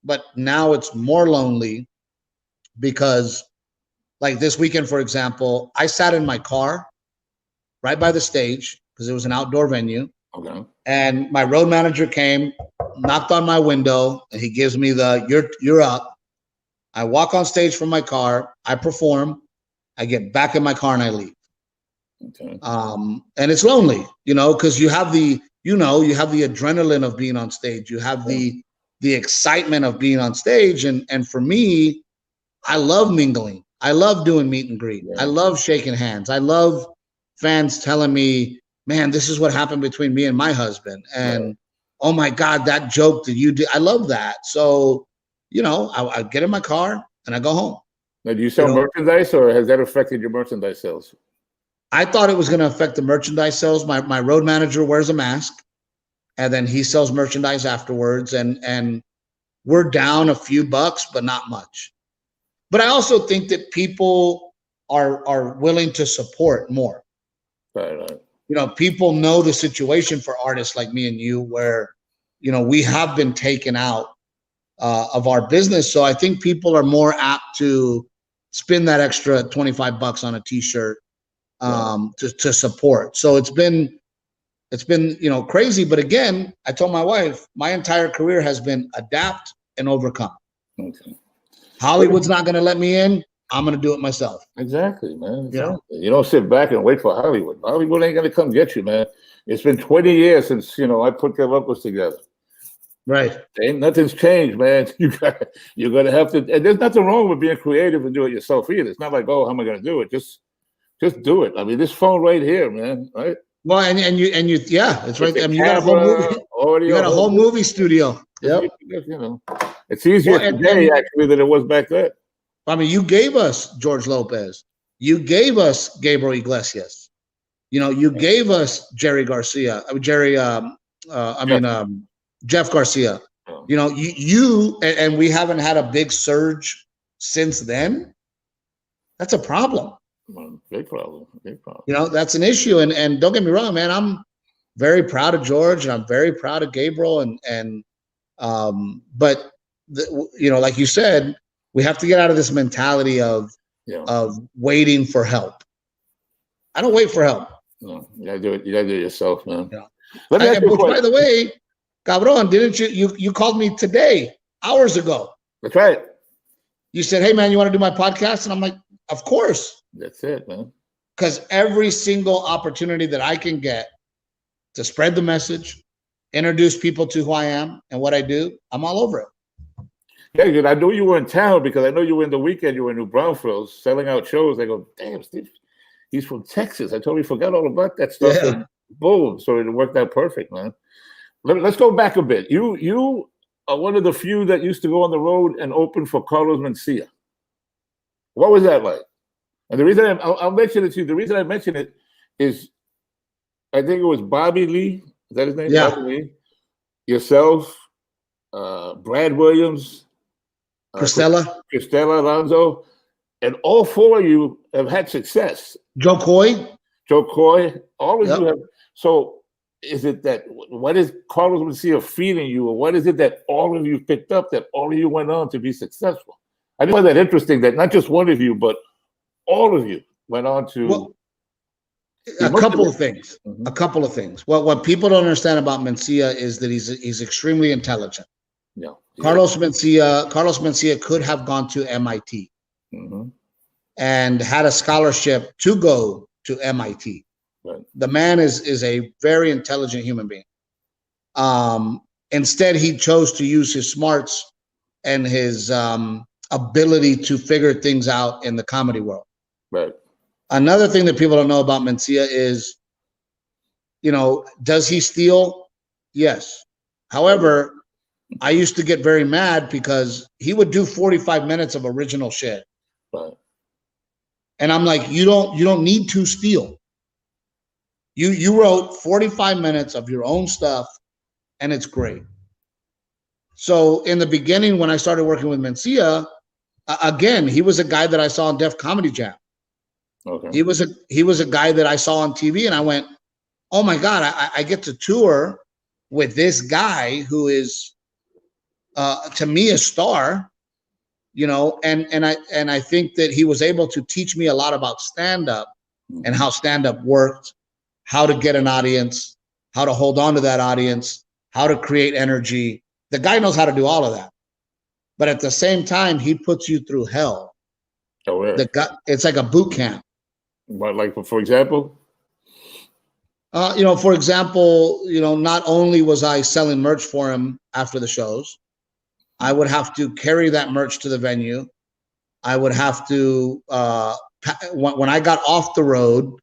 but now it's more lonely because like this weekend, for example, I sat in my car right by the stage because it was an outdoor venue. Okay. And my road manager came, knocked on my window, and he gives me you're up. I walk on stage from my car, I perform, I get back in my car and I leave. Okay. And it's lonely, because you have the adrenaline of being on stage. You have the excitement of being on stage. And for me, I love mingling. I love doing meet and greet. Yeah. I love shaking hands. I love fans telling me, man, this is what happened between me and my husband. And oh my God, that joke that you did, I love that. So, I get in my car and I go home. Now, do you sell merchandise, or has that affected your merchandise sales? I thought it was going to affect the merchandise sales. My road manager wears a mask, and then he sells merchandise afterwards. And we're down a few bucks, but not much. But I also think that people are willing to support more. Right. People know the situation for artists like me and you, where, we have been taken out of our business. So I think people are more apt to spend that extra $25 on a t-shirt to support. So it's been crazy. But again, I told my wife, my entire career has been adapt and overcome. Okay. Hollywood's not going to let me in. I'm going to do it myself. Exactly, man. Exactly. You don't sit back and wait for Hollywood. Hollywood ain't going to come get you, man. It's been 20 years since, I put their vocals together. Right. Nothing's changed, man. You're going to have to, and there's nothing wrong with being creative and do it yourself either. It's not like, oh, how am I going to do it? Just do it. I mean, this phone right here, man, right? Well, and you, yeah, it's right there. I mean, you got a whole movie. Audio, you got a whole movie studio. Yep. It's easier today, actually, than it was back then. I mean, you gave us George Lopez. You gave us Gabriel Iglesias. You gave us Jerry Garcia. Jeff Garcia. And we haven't had a big surge since then. That's a problem. Big problem. Big problem. That's an issue. And don't get me wrong, man. I'm very proud of George, and I'm very proud of Gabriel. But like you said, we have to get out of this mentality of waiting for help. I don't wait for help. No, you gotta do it. You gotta do it yourself, man. Yeah. By the way, Cabron, didn't you called me today, hours ago? That's right. You said, hey man, you want to do my podcast? And I'm like, of course. That's it, man. Because every single opportunity that I can get to spread the message, introduce people to who I am and what I do, I'm all over it. Yeah, good. I knew you were in town because I know you were in the weekend. You were in New Braunfels selling out shows. I go, damn, Steve, he's from Texas. I totally forgot all about that stuff. Yeah. And boom, so it worked out perfect, man. Let's go back a bit. You are one of the few that used to go on the road and open for Carlos Mencia. What was that like? And the reason I'll mention it to you, the reason I mention it is I think it was Bobby Lee. Is that his name? Yeah. Bobby Lee. Yourself, Brad Williams, Cristela Alonso, and all 4 of you have had success. Joe Coy, all of you have. So is it that, what is Carlos Mencia feeding you, or what is it that all of you picked up that all of you went on to be successful? I find that interesting that not just one of you, but all of you went on to. Well, a couple of things. Mm-hmm. A couple of things. Well, what people don't understand about Mencia is that he's extremely intelligent. Yeah. Carlos Mencia could have gone to MIT and had a scholarship to go to MIT. Right. The man is a very intelligent human being. Instead, he chose to use his smarts and his ability to figure things out in the comedy world. Right. Another thing that people don't know about Mencia is, does he steal? Yes. However, I used to get very mad because he would do 45 minutes of original shit. Right. And I'm like, you don't need to steal. You wrote 45 minutes of your own stuff, and it's great. So in the beginning, when I started working with Mencia, again, he was a guy that I saw on Def Comedy Jam. Okay. He was a guy that I saw on TV, and I went, oh my God, I get to tour with this guy who is, to me, a star, and I think that he was able to teach me a lot about stand-up and how stand-up worked, how to get an audience, how to hold on to that audience, how to create energy. The guy knows how to do all of that. But at the same time, he puts you through hell. Oh, yeah. It's like a boot camp. But like, for example? For example, not only was I selling merch for him after the shows, I would have to carry that merch to the venue. I would have to, when I got off the road,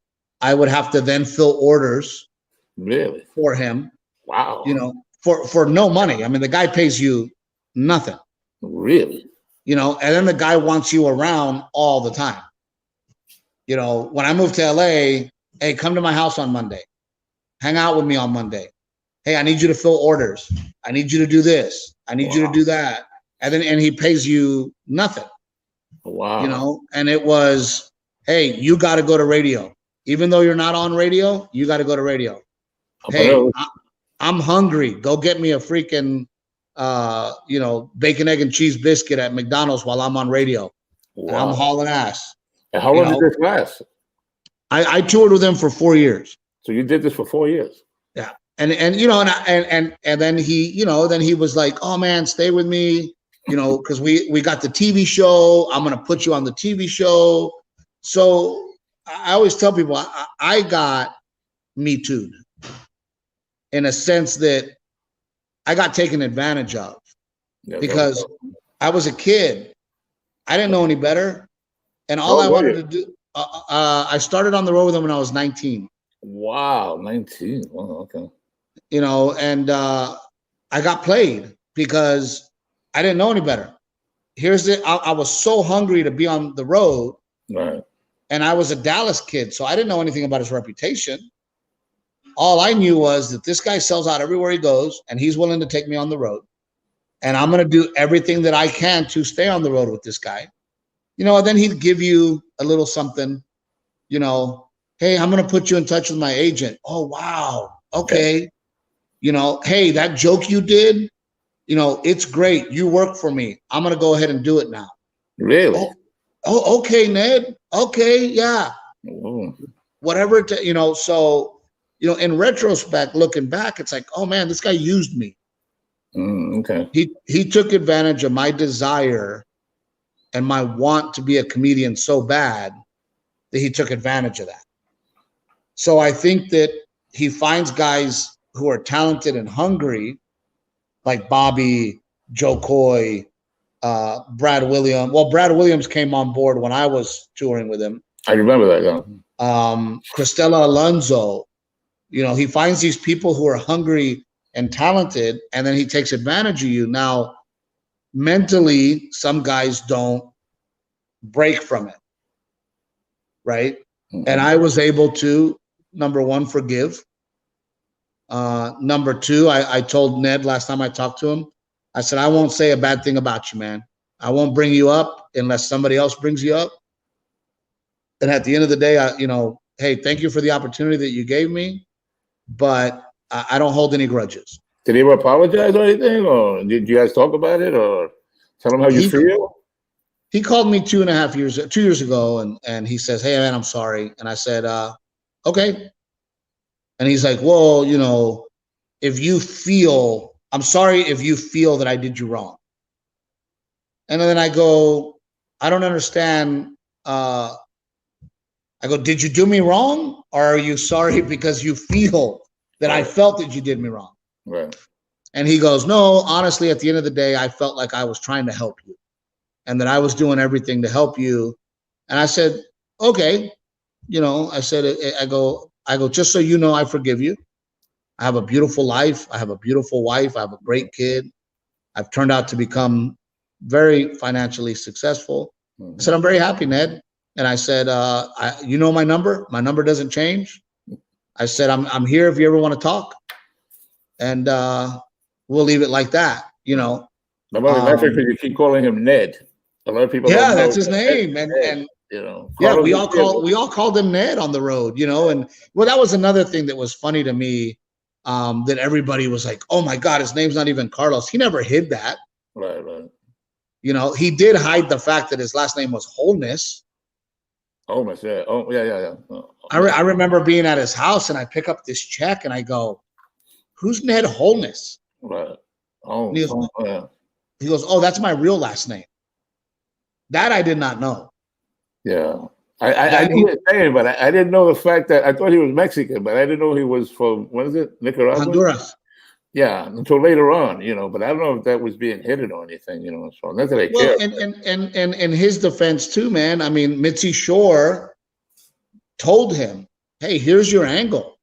I would have to then fill orders. Really? For him. Wow. For no money. I mean, the guy pays you nothing. Really? And then the guy wants you around all the time. When I moved to LA, hey, come to my house on Monday. Hang out with me on Monday. Hey, I need you to fill orders. I need you to do this. I need you to do that. And he pays you nothing. Wow. And it was, hey, you got to go to radio. Even though you're not on radio, you got to go to radio. Hey, I'm hungry. Go get me a freaking, bacon, egg, and cheese biscuit at McDonald's while I'm on radio. Wow. And I'm hauling ass. And how long did this last? I toured with him for 4 years. So you did this for 4 years? Yeah. And then he was like, oh man, stay with me, because we got the TV show. I'm going to put you on the TV show. So I always tell people I got Me Too'd. In a sense that I got taken advantage of because I was a kid. I didn't know any better. And all I wanted to do, I started on the road with him when I was 19. Wow, 19. Wow, okay. And I got played because I didn't know any better. I was so hungry to be on the road. Right. And I was a Dallas kid, so I didn't know anything about his reputation. All I knew was that this guy sells out everywhere he goes, and he's willing to take me on the road. And I'm going to do everything that I can to stay on the road with this guy. And then he'd give you a little something, hey, I'm going to put you in touch with my agent. Oh, wow. Okay. Hey, that joke you did, it's great. You work for me. I'm going to go ahead and do it now. Really? Oh, okay, Ned. Okay. Yeah. Oh. Whatever, so, in retrospect, looking back, it's like, oh man, this guy used me. Okay. He took advantage of my desire and my want to be a comedian so bad that he took advantage of that. So I think that he finds guys who are talented and hungry, like Bobby, Joe Coy, Brad Williams. Well, Brad Williams came on board when I was touring with him. I remember that, yeah. Cristela Alonso. He finds these people who are hungry and talented, and then he takes advantage of you. Now, mentally, some guys don't break from it, right? Mm-hmm. And I was able to, number one, forgive. Number two, I told Ned last time I talked to him, I said, I won't say a bad thing about you, man. I won't bring you up unless somebody else brings you up. And at the end of the day, hey, thank you for the opportunity that you gave me, but I don't hold any grudges. Did he ever apologize or anything? Or did you guys talk about it or tell him how you feel? He called me 2 years ago, and he says, hey, man, I'm sorry. And I said, okay. And he's like, well, I'm sorry if you feel that I did you wrong. And then I go, I don't understand. I go, did you do me wrong? or are you sorry because you feel that I felt that you did me wrong? Right. And he goes, no, honestly, at the end of the day, I felt like I was trying to help you and that I was doing everything to help you. And I said, okay, I said, I go, just so you know, I forgive you. I have a beautiful life. I have a beautiful wife. I have a great kid. I've turned out to become very financially successful. I said, I'm very happy, Ned. And I said, you know my number? My number doesn't change. I said, I'm here if you ever want to talk. And we'll leave it like that, That's because you keep calling him Ned. A lot of people don't Yeah, know that's his name. Ned, And yeah, Carlos we all called him Ned on the road, and well, that was another thing that was funny to me. That everybody was like, oh my God, his name's not even Carlos. He never hid that. Right. He did hide the fact that his last name was Wholeness. Wholeness, yeah. Oh, yeah. I remember being at his house and I pick up this check and I go, who's Ned Wholeness? Right. He goes, oh, that's my real last name. That I did not know. Yeah. I knew his name, but I didn't know the fact that I thought he was Mexican, but I didn't know he was from, what is it, Nicaragua? Honduras. Yeah, until later on, but I don't know if that was being hidden or anything, so not that I care. And in his defense too, man, I mean, Mitzi Shore told him, hey, here's your angle.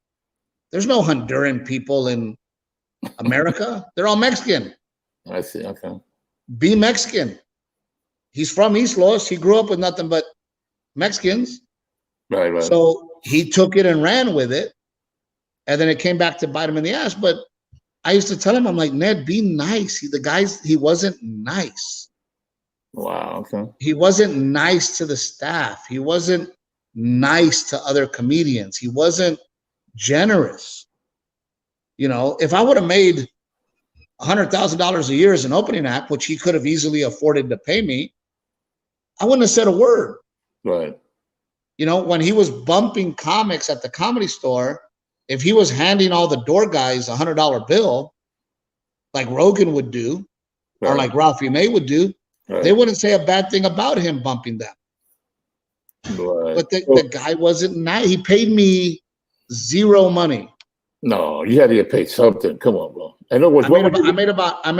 There's no Honduran people in America. They're all Mexican. I see, okay. Be Mexican. He's from East Los. He grew up with nothing but Mexicans. Right. So he took it and ran with it. And then it came back to bite him in the ass. But I used to tell him, I'm like, Ned, be nice. He wasn't nice. Wow, okay. He wasn't nice to the staff. He wasn't nice to other comedians. He wasn't generous. If I would have made $100,000 a year as an opening act, which he could have easily afforded to pay me, I wouldn't have said a word. Right. When he was bumping comics at the Comedy Store, if he was handing all the door guys a $100 bill, like Rogan would do, or like Ralphie May would do, they wouldn't say a bad thing about him bumping them. Right. But the guy wasn't nice. He paid me zero money. No, you had to get paid something. Come on, bro. I know what I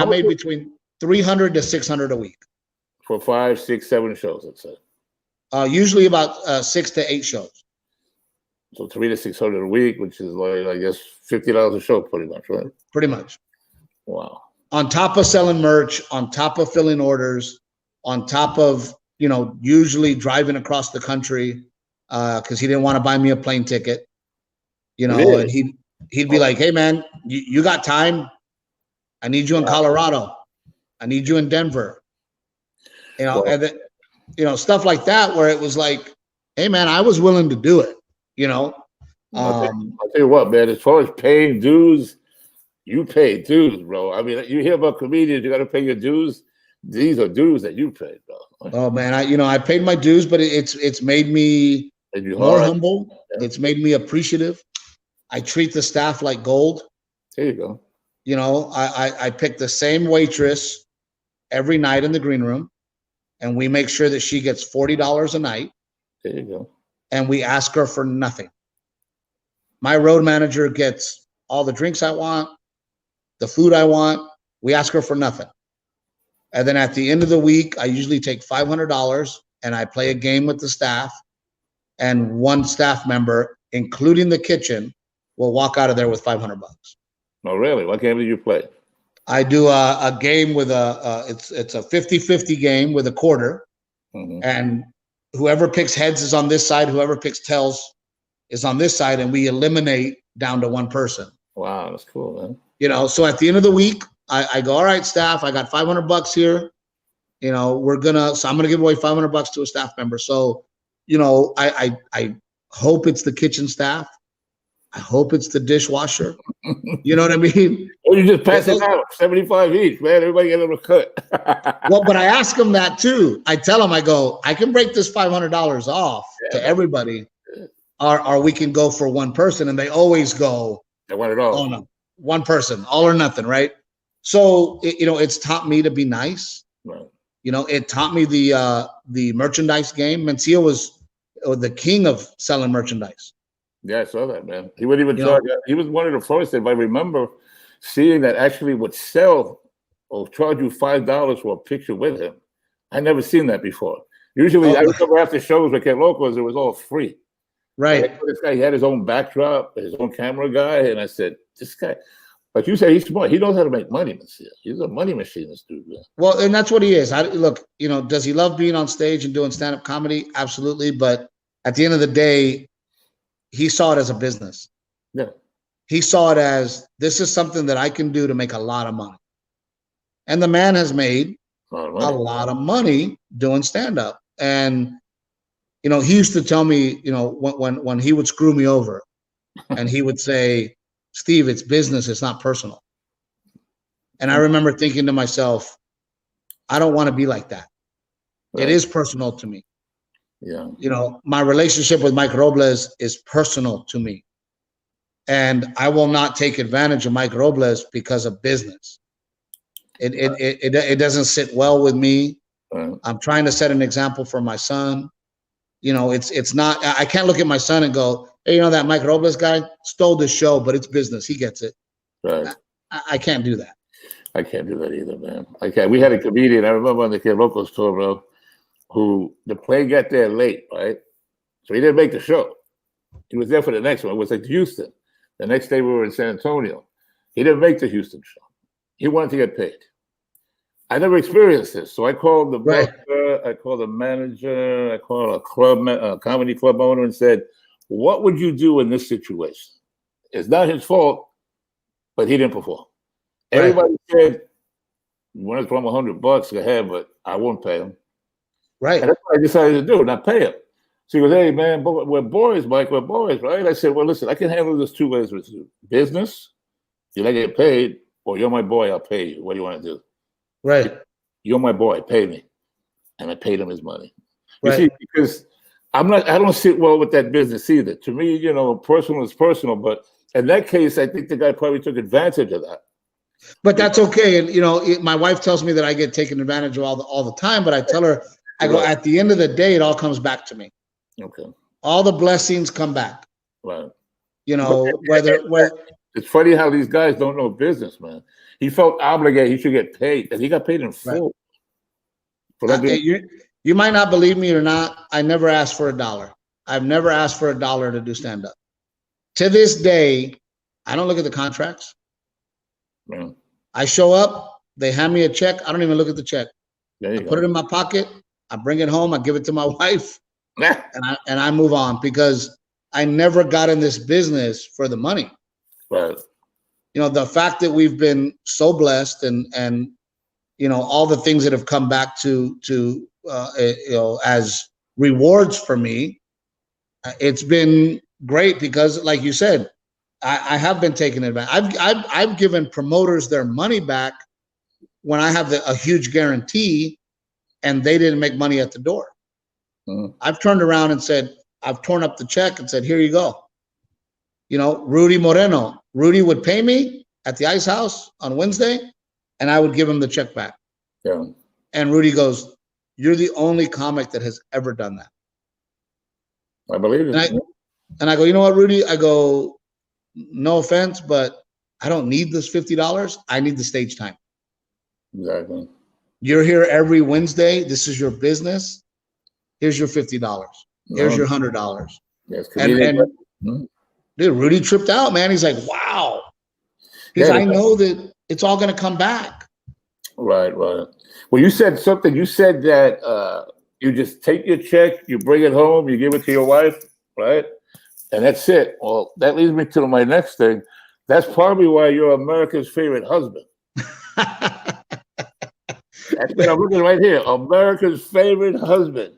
made between 300 to 600 a week for 5, 6, 7 shows. Let's say. Usually about 6 to 8 shows. So 300 to 600 a week, which is like, I guess, $50 a show, pretty much, right? Pretty much. Wow. On top of selling merch, on top of filling orders, on top of usually driving across the country because he didn't want to buy me a plane ticket. And he'd be like, hey man, you got time? I need you in Colorado. I need you in Denver. And then, stuff like that, where it was like, hey man, I was willing to do it. I'll tell you what, man, as far as paying dues, you pay dues, bro. I mean, you hear about comedians, you got to pay your dues. These are dues that you pay, bro. Oh man, I paid my dues, but it's made me more humble. Yeah. It's made me appreciative. I treat the staff like gold. There you go. I pick the same waitress every night in the green room, and we make sure that she gets $40 a night. There you go. And we ask her for nothing. My road manager gets all the drinks I want, the food I want. We ask her for nothing. And then at the end of the week, I usually take $500 and I play a game with the staff. And one staff member, including the kitchen, will walk out of there with $500. Oh, really? What game do you play? I do a game with it's a 50-50 game with a quarter. Mm-hmm. And whoever picks heads is on this side. Whoever picks tails is on this side. And we eliminate down to one person. Wow, that's cool, man. So at the end of the week, I go, all right, staff, I got $500 here. So I'm going to give away $500 to a staff member. So, I hope it's the kitchen staff. I hope it's the dishwasher. You know what I mean? Or you just pass it out, 75 each, man. Everybody get a little cut. Well, but I ask them that too. I tell them, I go, I can break this $500 off to everybody, or we can go for one person. And they always go, they want it all. Oh no, one person, all or nothing, right? So it's taught me to be nice. Right. It taught me the merchandise game. Mencia was the king of selling merchandise. Yeah, I saw that, man. He wouldn't even You charge. know, He was one of the first, if I remember, seeing that actually would sell or charge you $5 for a picture with him. I never seen that before. Usually, I oh, remember after shows with Ken Locals, it was all free. But I right. saw this guy, he had his own backdrop, his own camera guy, and I said, this guy. But you say he's smart. He knows how to make money, Monsieur. He's a money machine, this dude. Man. Well, and that's what he is. Look, does he love being on stage and doing stand-up comedy? Absolutely. But at the end of the day, he saw it as a business. Yeah. He saw it as, this is something that I can do to make a lot of money. And the man has made a lot of money doing stand-up. And, he used to tell me, when he would screw me over and he would say, Steve, it's business, it's not personal. And I remember thinking to myself, I don't want to be like that. Right. It is personal to me. Yeah. My relationship with Mike Robles is personal to me. And I will not take advantage of Mike Robles because of business. It doesn't sit well with me. Right. I'm trying to set an example for my son. It's not, I can't look at my son and go, hey, that Mike Robles guy stole this show, but it's business. He gets it. Right. I can't do that. I can't do that either, man. I can't. We had a comedian, I remember on the Kid Locals tour, bro, who the plane got there late, right? So he didn't make the show. He was there for the next one. It was like Houston. The next day we were in San Antonio. He didn't make the Houston show. He wanted to get paid. I never experienced this. So I called the booker, I called the manager, I called a comedy club owner and said, what would you do in this situation? It's not his fault, but he didn't perform. Right. Everybody said, you want to throw him $100, go ahead, but I won't pay him. Right. And that's what I decided to do, not pay him. So he goes, hey, man, we're boys, Mike, we're boys, right? I said, well, listen, I can handle this two ways with you. Business, you like to get paid, or you're my boy, I'll pay you. What do you want to do? Right. You're my boy, pay me. And I paid him his money. You see, because I don't sit well with that business either. To me, personal is personal, but in that case, I think the guy probably took advantage of that. But that's okay. And, my wife tells me that I get taken advantage of all the time, but I tell her, I go, at the end of the day, it all comes back to me. Okay. All the blessings come back. Right. Whether it's funny how these guys don't know business, man. He felt obligated. He should get paid, and he got paid in full. Right. You might not believe me or not. I never asked for $1. I've never asked for $1 to do stand-up. To this day, I don't look at the contracts. Yeah. I show up. They hand me a check. I don't even look at the check. I put it in my pocket. I bring it home. I give it to my wife, and I move on because I never got in this business for the money. Right. The fact that we've been so blessed and all the things that have come back to as rewards for me, it's been great because, like you said, I have been taking advantage. I've given promoters their money back when I have a huge guarantee and they didn't make money at the door. Mm-hmm. I've turned around and said, I've torn up the check and said, here you go. Rudy Moreno. Rudy would pay me at the Ice House on Wednesday, and I would give him the check back. Yeah. And Rudy goes, you're the only comic that has ever done that. I believe it. And I go, you know what, Rudy? I go, no offense, but I don't need this $50. I need the stage time. Exactly. You're here every Wednesday. This is your business. Here's your $50. Here's your $100. Yes. Dude, Rudy tripped out, man. He's like, wow. Because I know that it's all going to come back. Right. Well, you said something. You said that you just take your check, you bring it home, you give it to your wife, right? And that's it. Well, that leads me to my next thing. That's probably why you're America's favorite husband. That's what I'm looking right here. America's favorite husband.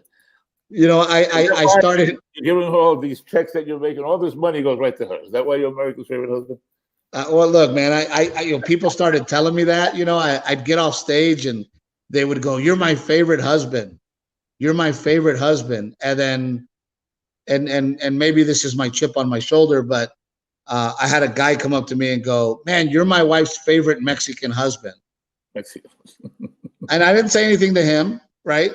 I started. You're giving her all these checks that you're making. All this money goes right to her. Is that why you're America's favorite husband? Well, look, man. People started telling me that. I'd get off stage and they would go, "You're my favorite husband. You're my favorite husband." And then, and maybe this is my chip on my shoulder, but I had a guy come up to me and go, "Man, you're my wife's favorite Mexican husband." Mexican. And I didn't say anything to him, right?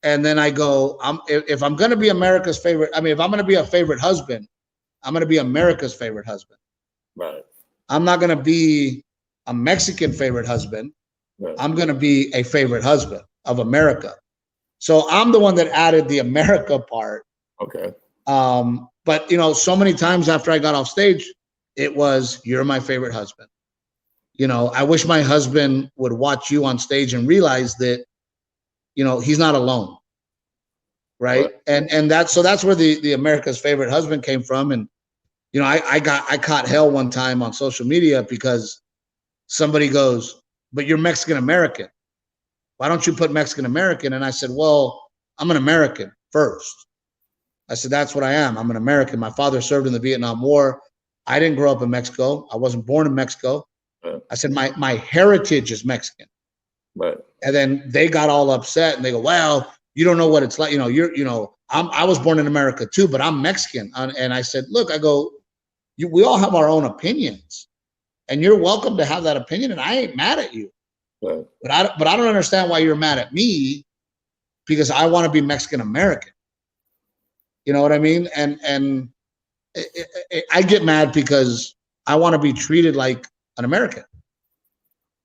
And then I go, if I'm going to be America's favorite, I mean, if I'm going to be a favorite husband, I'm going to be America's favorite husband. Right. I'm not going to be a Mexican favorite husband. Right. I'm going to be a favorite husband of America. So I'm the one that added the America part. Okay. But, so many times after I got off stage, it was, you're my favorite husband. I wish my husband would watch you on stage and realize that, he's not alone. Right. And that's where the America's favorite husband came from. And, I caught hell one time on social media because somebody goes, but you're Mexican American. Why don't you put Mexican American? And I said, well, I'm an American first. I said, that's what I am. I'm an American. My father served in the Vietnam War. I didn't grow up in Mexico. I wasn't born in Mexico. Right. I said, my heritage is Mexican. Right. And then they got all upset and they go, well, you don't know what it's like. I was born in America too, but I'm Mexican. And I said, look, I go, we all have our own opinions and you're welcome to have that opinion. And I ain't mad at you. Right. But I don't understand why you're mad at me because I want to be Mexican American. You know what I mean? And I get mad because I want to be treated like an American.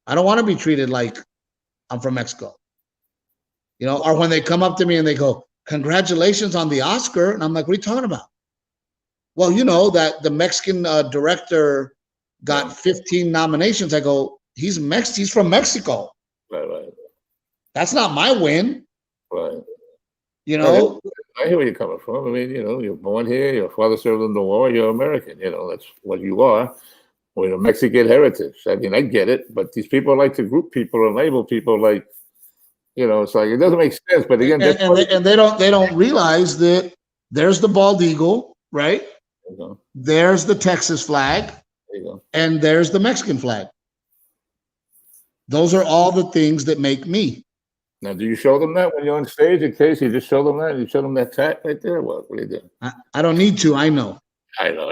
I don't want to be treated like I'm from Mexico. Or when they come up to me and they go, congratulations on the Oscar. And I'm like, what are you talking about? Well, that the Mexican director got 15 nominations. I go, he's from Mexico. Right. That's not my win. Right. I hear where you're coming from. I mean, you're born here, your father served in the war, you're American, that's what you are. With a Mexican heritage. I mean, I get it, but these people like to group people and label people like, it's like it doesn't make sense. But again, and they don't realize that there's the bald eagle, right? There you go. There's the Texas flag, There you go. and there's the Mexican flag. Those are all the things that make me. Now, do you show them that when you're on stage? In case you just show them that, you show them that tat right there. What do you do? I don't need to. I know. I know.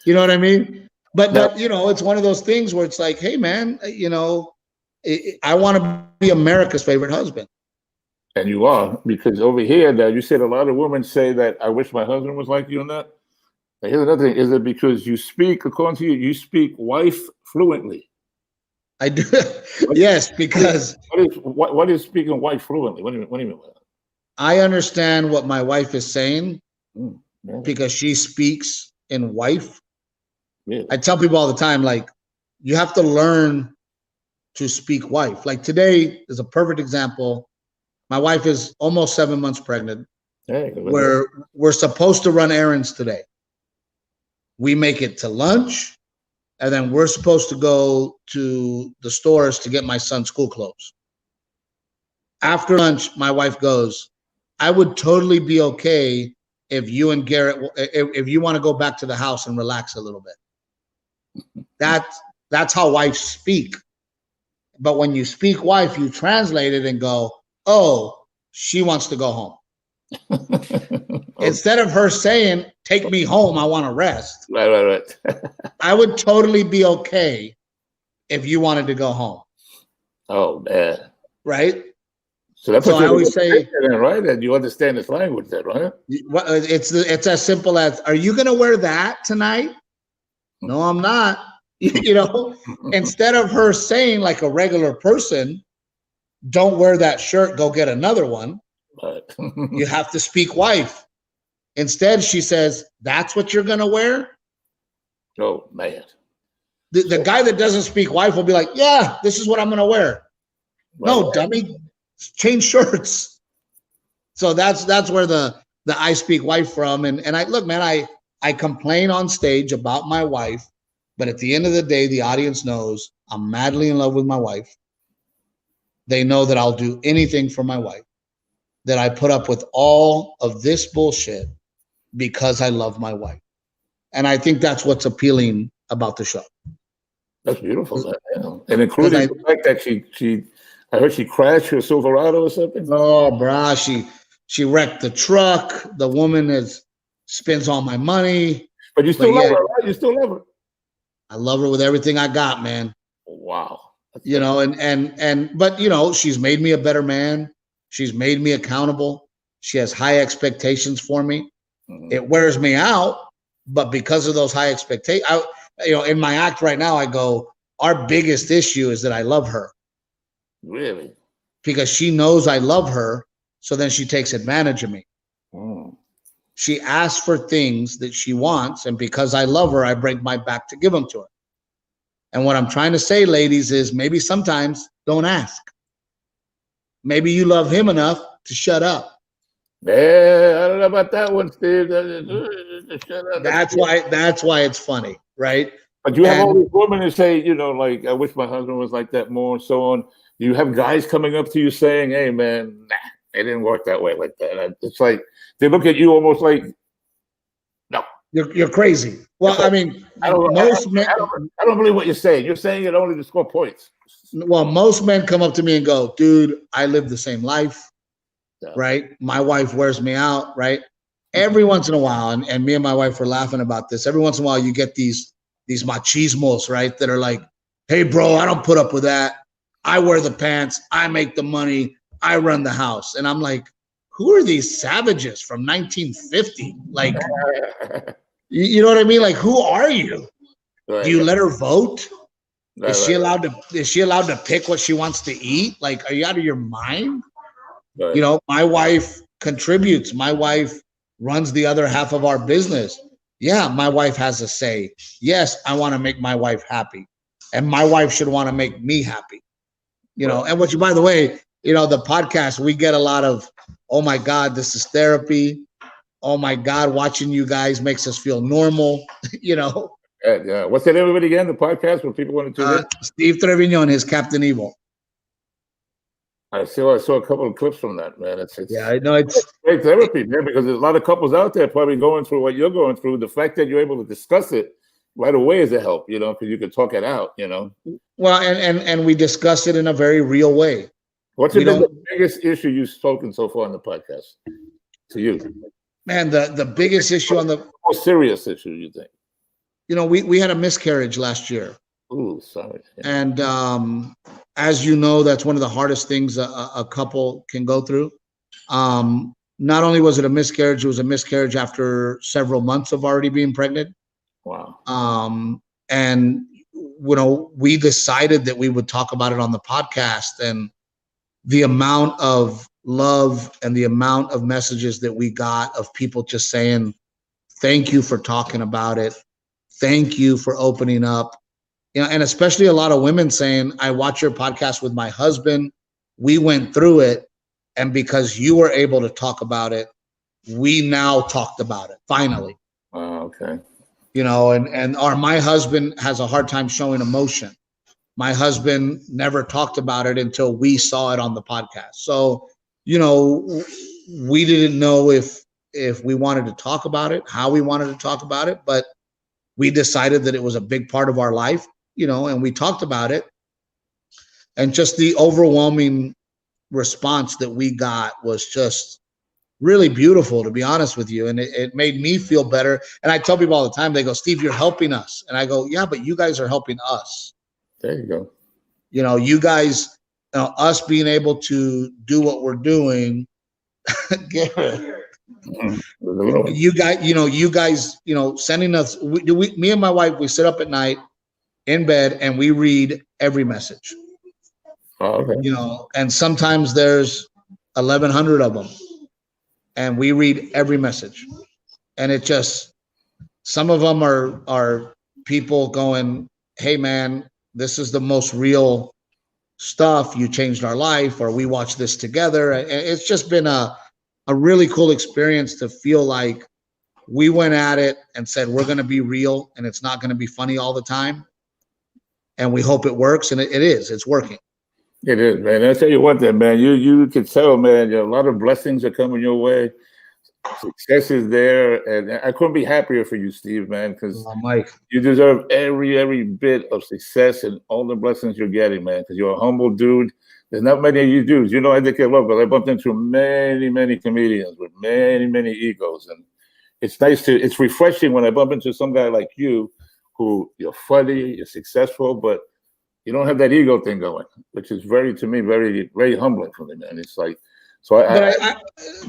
You know what I mean? But it's one of those things where it's like, hey, man, I want to be America's favorite husband. And you are, because over here now you said a lot of women say that I wish my husband was like you and that. Now, here's another thing: is it because you speak, according to you, you speak wife fluently? I do. Yes, because what is speaking wife fluently? What do you mean by that? I understand what my wife is saying Yeah. because she speaks in wife. Yeah. I tell people all the time, like, you have to learn to speak wife. Like today is a perfect example. My wife is almost 7 months pregnant. Hey, We're supposed to run errands today. We make it to lunch, and then we're supposed to go to the stores to get my son's school clothes. After lunch, my wife goes, I would totally be okay if you and Garrett, if you want to go back to the house and relax a little bit. That's how wives speak. But when you speak wife, you translate it and go, oh, she wants to go home. Instead of her saying, take me home, I want to rest. Right. I would totally be okay if you wanted to go home. Oh, man. Right? So that's what I always say, right? And you understand this language then, right? It's as simple as, are you going to wear that tonight? No, I'm not. Instead of her saying like a regular person, don't wear that shirt, go get another one. Right. You have to speak wife. Instead, she says, that's what you're going to wear? Oh, man. The guy that doesn't speak wife will be like, yeah, this is what I'm going to wear. Right. No, dummy, change shirts. So that's where the I speak wife from. And I look, man, I complain on stage about my wife, but at the end of the day, the audience knows I'm madly in love with my wife. They know that I'll do anything for my wife, that I put up with all of this bullshit because I love my wife. And I think that's what's appealing about the show. That's beautiful. Yeah. And including the fact that I heard she crashed her Silverado or something. Oh, brah, she wrecked the truck. The woman spends all my money. But you still love her, right? You still love her. I love her with everything I got, man. Wow. But she's made me a better man. She's made me accountable. She has high expectations for me. Mhm. It wears me out, but because of those high expectations, in my act right now, I go, our biggest issue is that I love her Really? because she knows I love her. So then she takes advantage of me. Mm. She asks for things that she wants. And because I love her, I break my back to give them to her. And what I'm trying to say, ladies, is maybe sometimes don't ask. Maybe you love him enough to shut up. Yeah, I don't know about that one, Steve. Shut up. That's why it's funny, right? But you have all And these women who say, like, I wish my husband was like that more, and so on. You have guys coming up to you saying, "Hey, man, nah, it didn't work that way like that." It's like they look at you almost like, "No, you're crazy. Well, I mean, I don't, most men, I don't believe what you're saying. You're saying it only to score points." most men come up to me and go, "Dude, I live the same life, Yeah. right? My wife wears me out, right?" Every once in a while, and me and my wife were laughing about this. Every once in a while, you get these machismos, right? That are like, "Hey, bro, I don't put up with that. I wear the pants. I make the money. I run the house." And I'm like, who are these savages from 1950? Like, you know what I mean? Like, who are you? Right, Do you right, let her vote? right, Is she allowed to? Is she allowed to pick what she wants to eat? Like, are you out of your mind? right. My wife contributes. My wife runs the other half of our business. Yeah, my wife has a say. Yes, I want to make my wife happy, and my wife should want to make me happy. Right. And what you, by the way, the podcast, we get a lot of, oh my God, this is therapy. Oh my God, watching you guys makes us feel normal. you know, Yeah. What's that, everybody again? The podcast where people want to tune in? Steve Treviño and his Captain Evil. I saw a couple of clips from that, man. It's Yeah, I know it's great therapy, man, because there's a lot of couples out there probably going through what you're going through. The fact that you're able to discuss it right away is a help, because you can talk it out, well, and we discuss it in a very real way. What's We been the don't, biggest issue you've spoken so far on the podcast to you? man. The biggest issue on the, Most serious issue, you think? we had a miscarriage last year, Ooh, sorry. Yeah. and as you know, that's one of the hardest things a couple can go through. Not only was it a miscarriage, it was a miscarriage after several months of already being pregnant. Wow. And we decided that we would talk about it on the podcast, and the amount of love and the amount of messages that we got of people just saying, thank you for talking about it. Thank you for opening up. And especially a lot of women saying, I watch your podcast with my husband. We went through it. And because you were able to talk about it, we now talked about it finally. Okay. And my husband has a hard time showing emotion. My husband never talked about it until we saw it on the podcast. So, we didn't know if we wanted to talk about it, how we wanted to talk about it, but we decided that it was a big part of our life, and we talked about it. And just the overwhelming response that we got was just really beautiful, to be honest with you. And it made me feel better. And I tell people all the time, they go, Steve, you're helping us. And I go, yeah, but you guys are helping us. There you go. You guys, us being able to do what we're doing. You guys, sending us, me and my wife, we sit up at night in bed and we read every message. Oh, okay. And sometimes there's 1,100 of them, and we read every message. And it just, some of them are people going, hey man, this is the most real stuff. You changed our life, or we watched this together. And it's just been a really cool experience to feel like we went at it and said, we're going to be real, and it's not going to be funny all the time. And we hope it works. And it is, it's working. It is, man. I'll tell you what, then, man, you can tell, man, a lot of blessings are coming your way. Success is there, and I couldn't be happier for you, Steve, man, because Mike, you deserve every bit of success and all the blessings you're getting, man, because you're a humble dude. There's not many of you dudes. I think I love, but I bumped into many comedians with many egos, and it's refreshing when I bump into some guy like you, who you're funny, you're successful, but you don't have that ego thing going, which is to me, very humbling for me, man. It's like, So I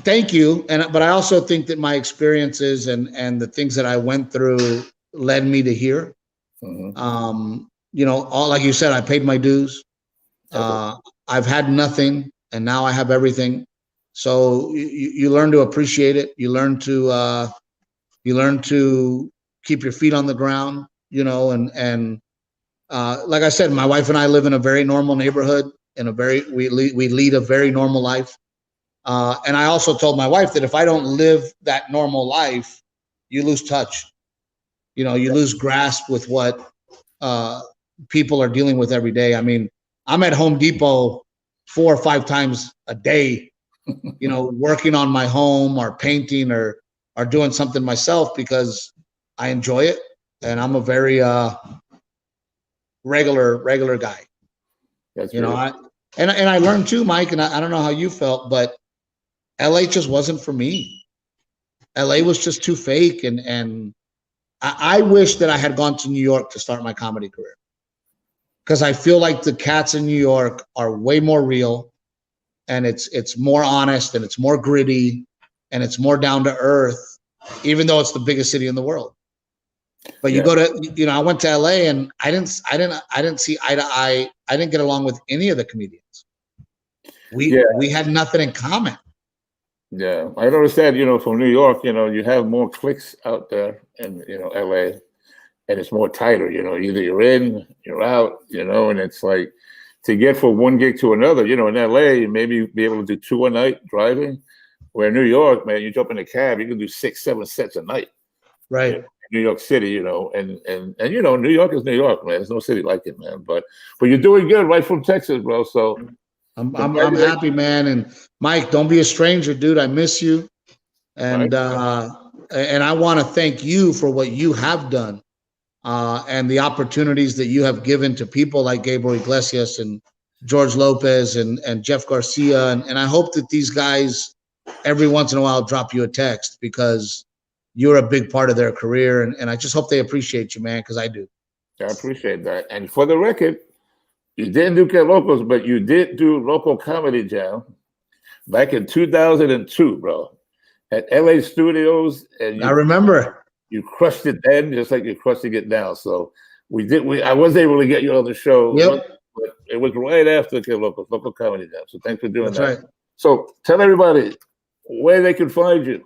thank you, but I also think that my experiences and the things that I went through led me to here. Mhm. All like you said, I paid my dues. I've had nothing, and now I have everything. So you learn to appreciate it. You learn to keep your feet on the ground. And like I said, my wife and I live in a very normal neighborhood. We lead a very normal life. And I also told my wife that if I don't live that normal life, you lose touch. You lose grasp with what people are dealing with every day. I mean, I'm at Home Depot 4 or 5 times a day, working on my home or painting or doing something myself because I enjoy it. And I'm a very regular guy. That's You know, beautiful. and I learned too, Mike, and I don't know how you felt, but LA just wasn't for me. LA was just too fake, and I wish that I had gone to New York to start my comedy career because I feel like the cats in New York are way more real, and it's more honest, and it's more gritty, and it's more down to earth, even though it's the biggest city in the world. But you Yeah. go to, I went to LA, and I didn't see eye to eye. I didn't get along with any of the comedians. Yeah. We had nothing in common. Yeah. I noticed that, from New York, you have more clicks out there in, LA, and it's more tighter, either you're in, you're out, and it's like to get from one gig to another, in LA, maybe be able to do 2 a night driving, where in New York, man, you jump in a cab, you can do 6, 7 sets a night. Right. New York City, and New York is New York, man. There's no city like it, man. But you're doing good right from Texas, bro. So I'm happy, man. And Mike, don't be a stranger, dude. I miss you. right. And I want to thank you for what you have done, and the opportunities that you have given to people like Gabriel Iglesias and George Lopez and Jeff Garcia. And I hope that these guys every once in a while drop you a text because you're a big part of their career. And I just hope they appreciate you, man, because I do. I appreciate that. And for the record, you didn't do Get Locals, but you did do Local Comedy Jam back in 2002, bro, at LA Studios, and I remember. you crushed it then, just like you're crushing it now. So I was able to get you on the show. Yep. But it was right after Get Local Comedy Jam. So thanks for doing That's that. right. So tell everybody where they can find you.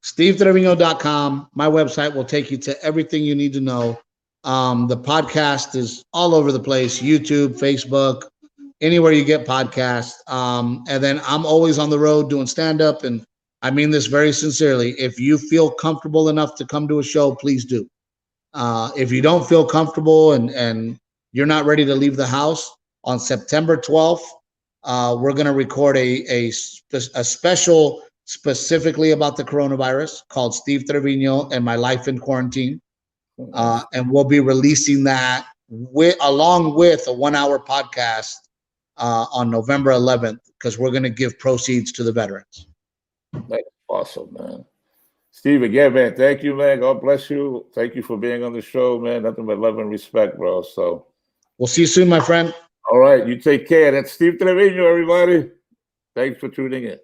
SteveTreviño.com. My website will take you to everything you need to know. The podcast is all over the place: YouTube, Facebook, anywhere you get podcasts. And then I'm always on the road doing stand-up, and I mean this very sincerely. If you feel comfortable enough to come to a show, please do. If you don't feel comfortable and you're not ready to leave the house, on September 12th, we're going to record a special specifically about the coronavirus called Steve Treviño and My Life in Quarantine. And we'll be releasing that along with a 1-hour podcast on November 11th, because we're going to give proceeds to the veterans. That's awesome, man. Steve, again, man, thank you, man. God bless you. Thank you for being on the show, man. Nothing but love and respect, bro. So we'll see you soon, my friend. All right, you take care. That's Steve Treviño, everybody. Thanks for tuning in.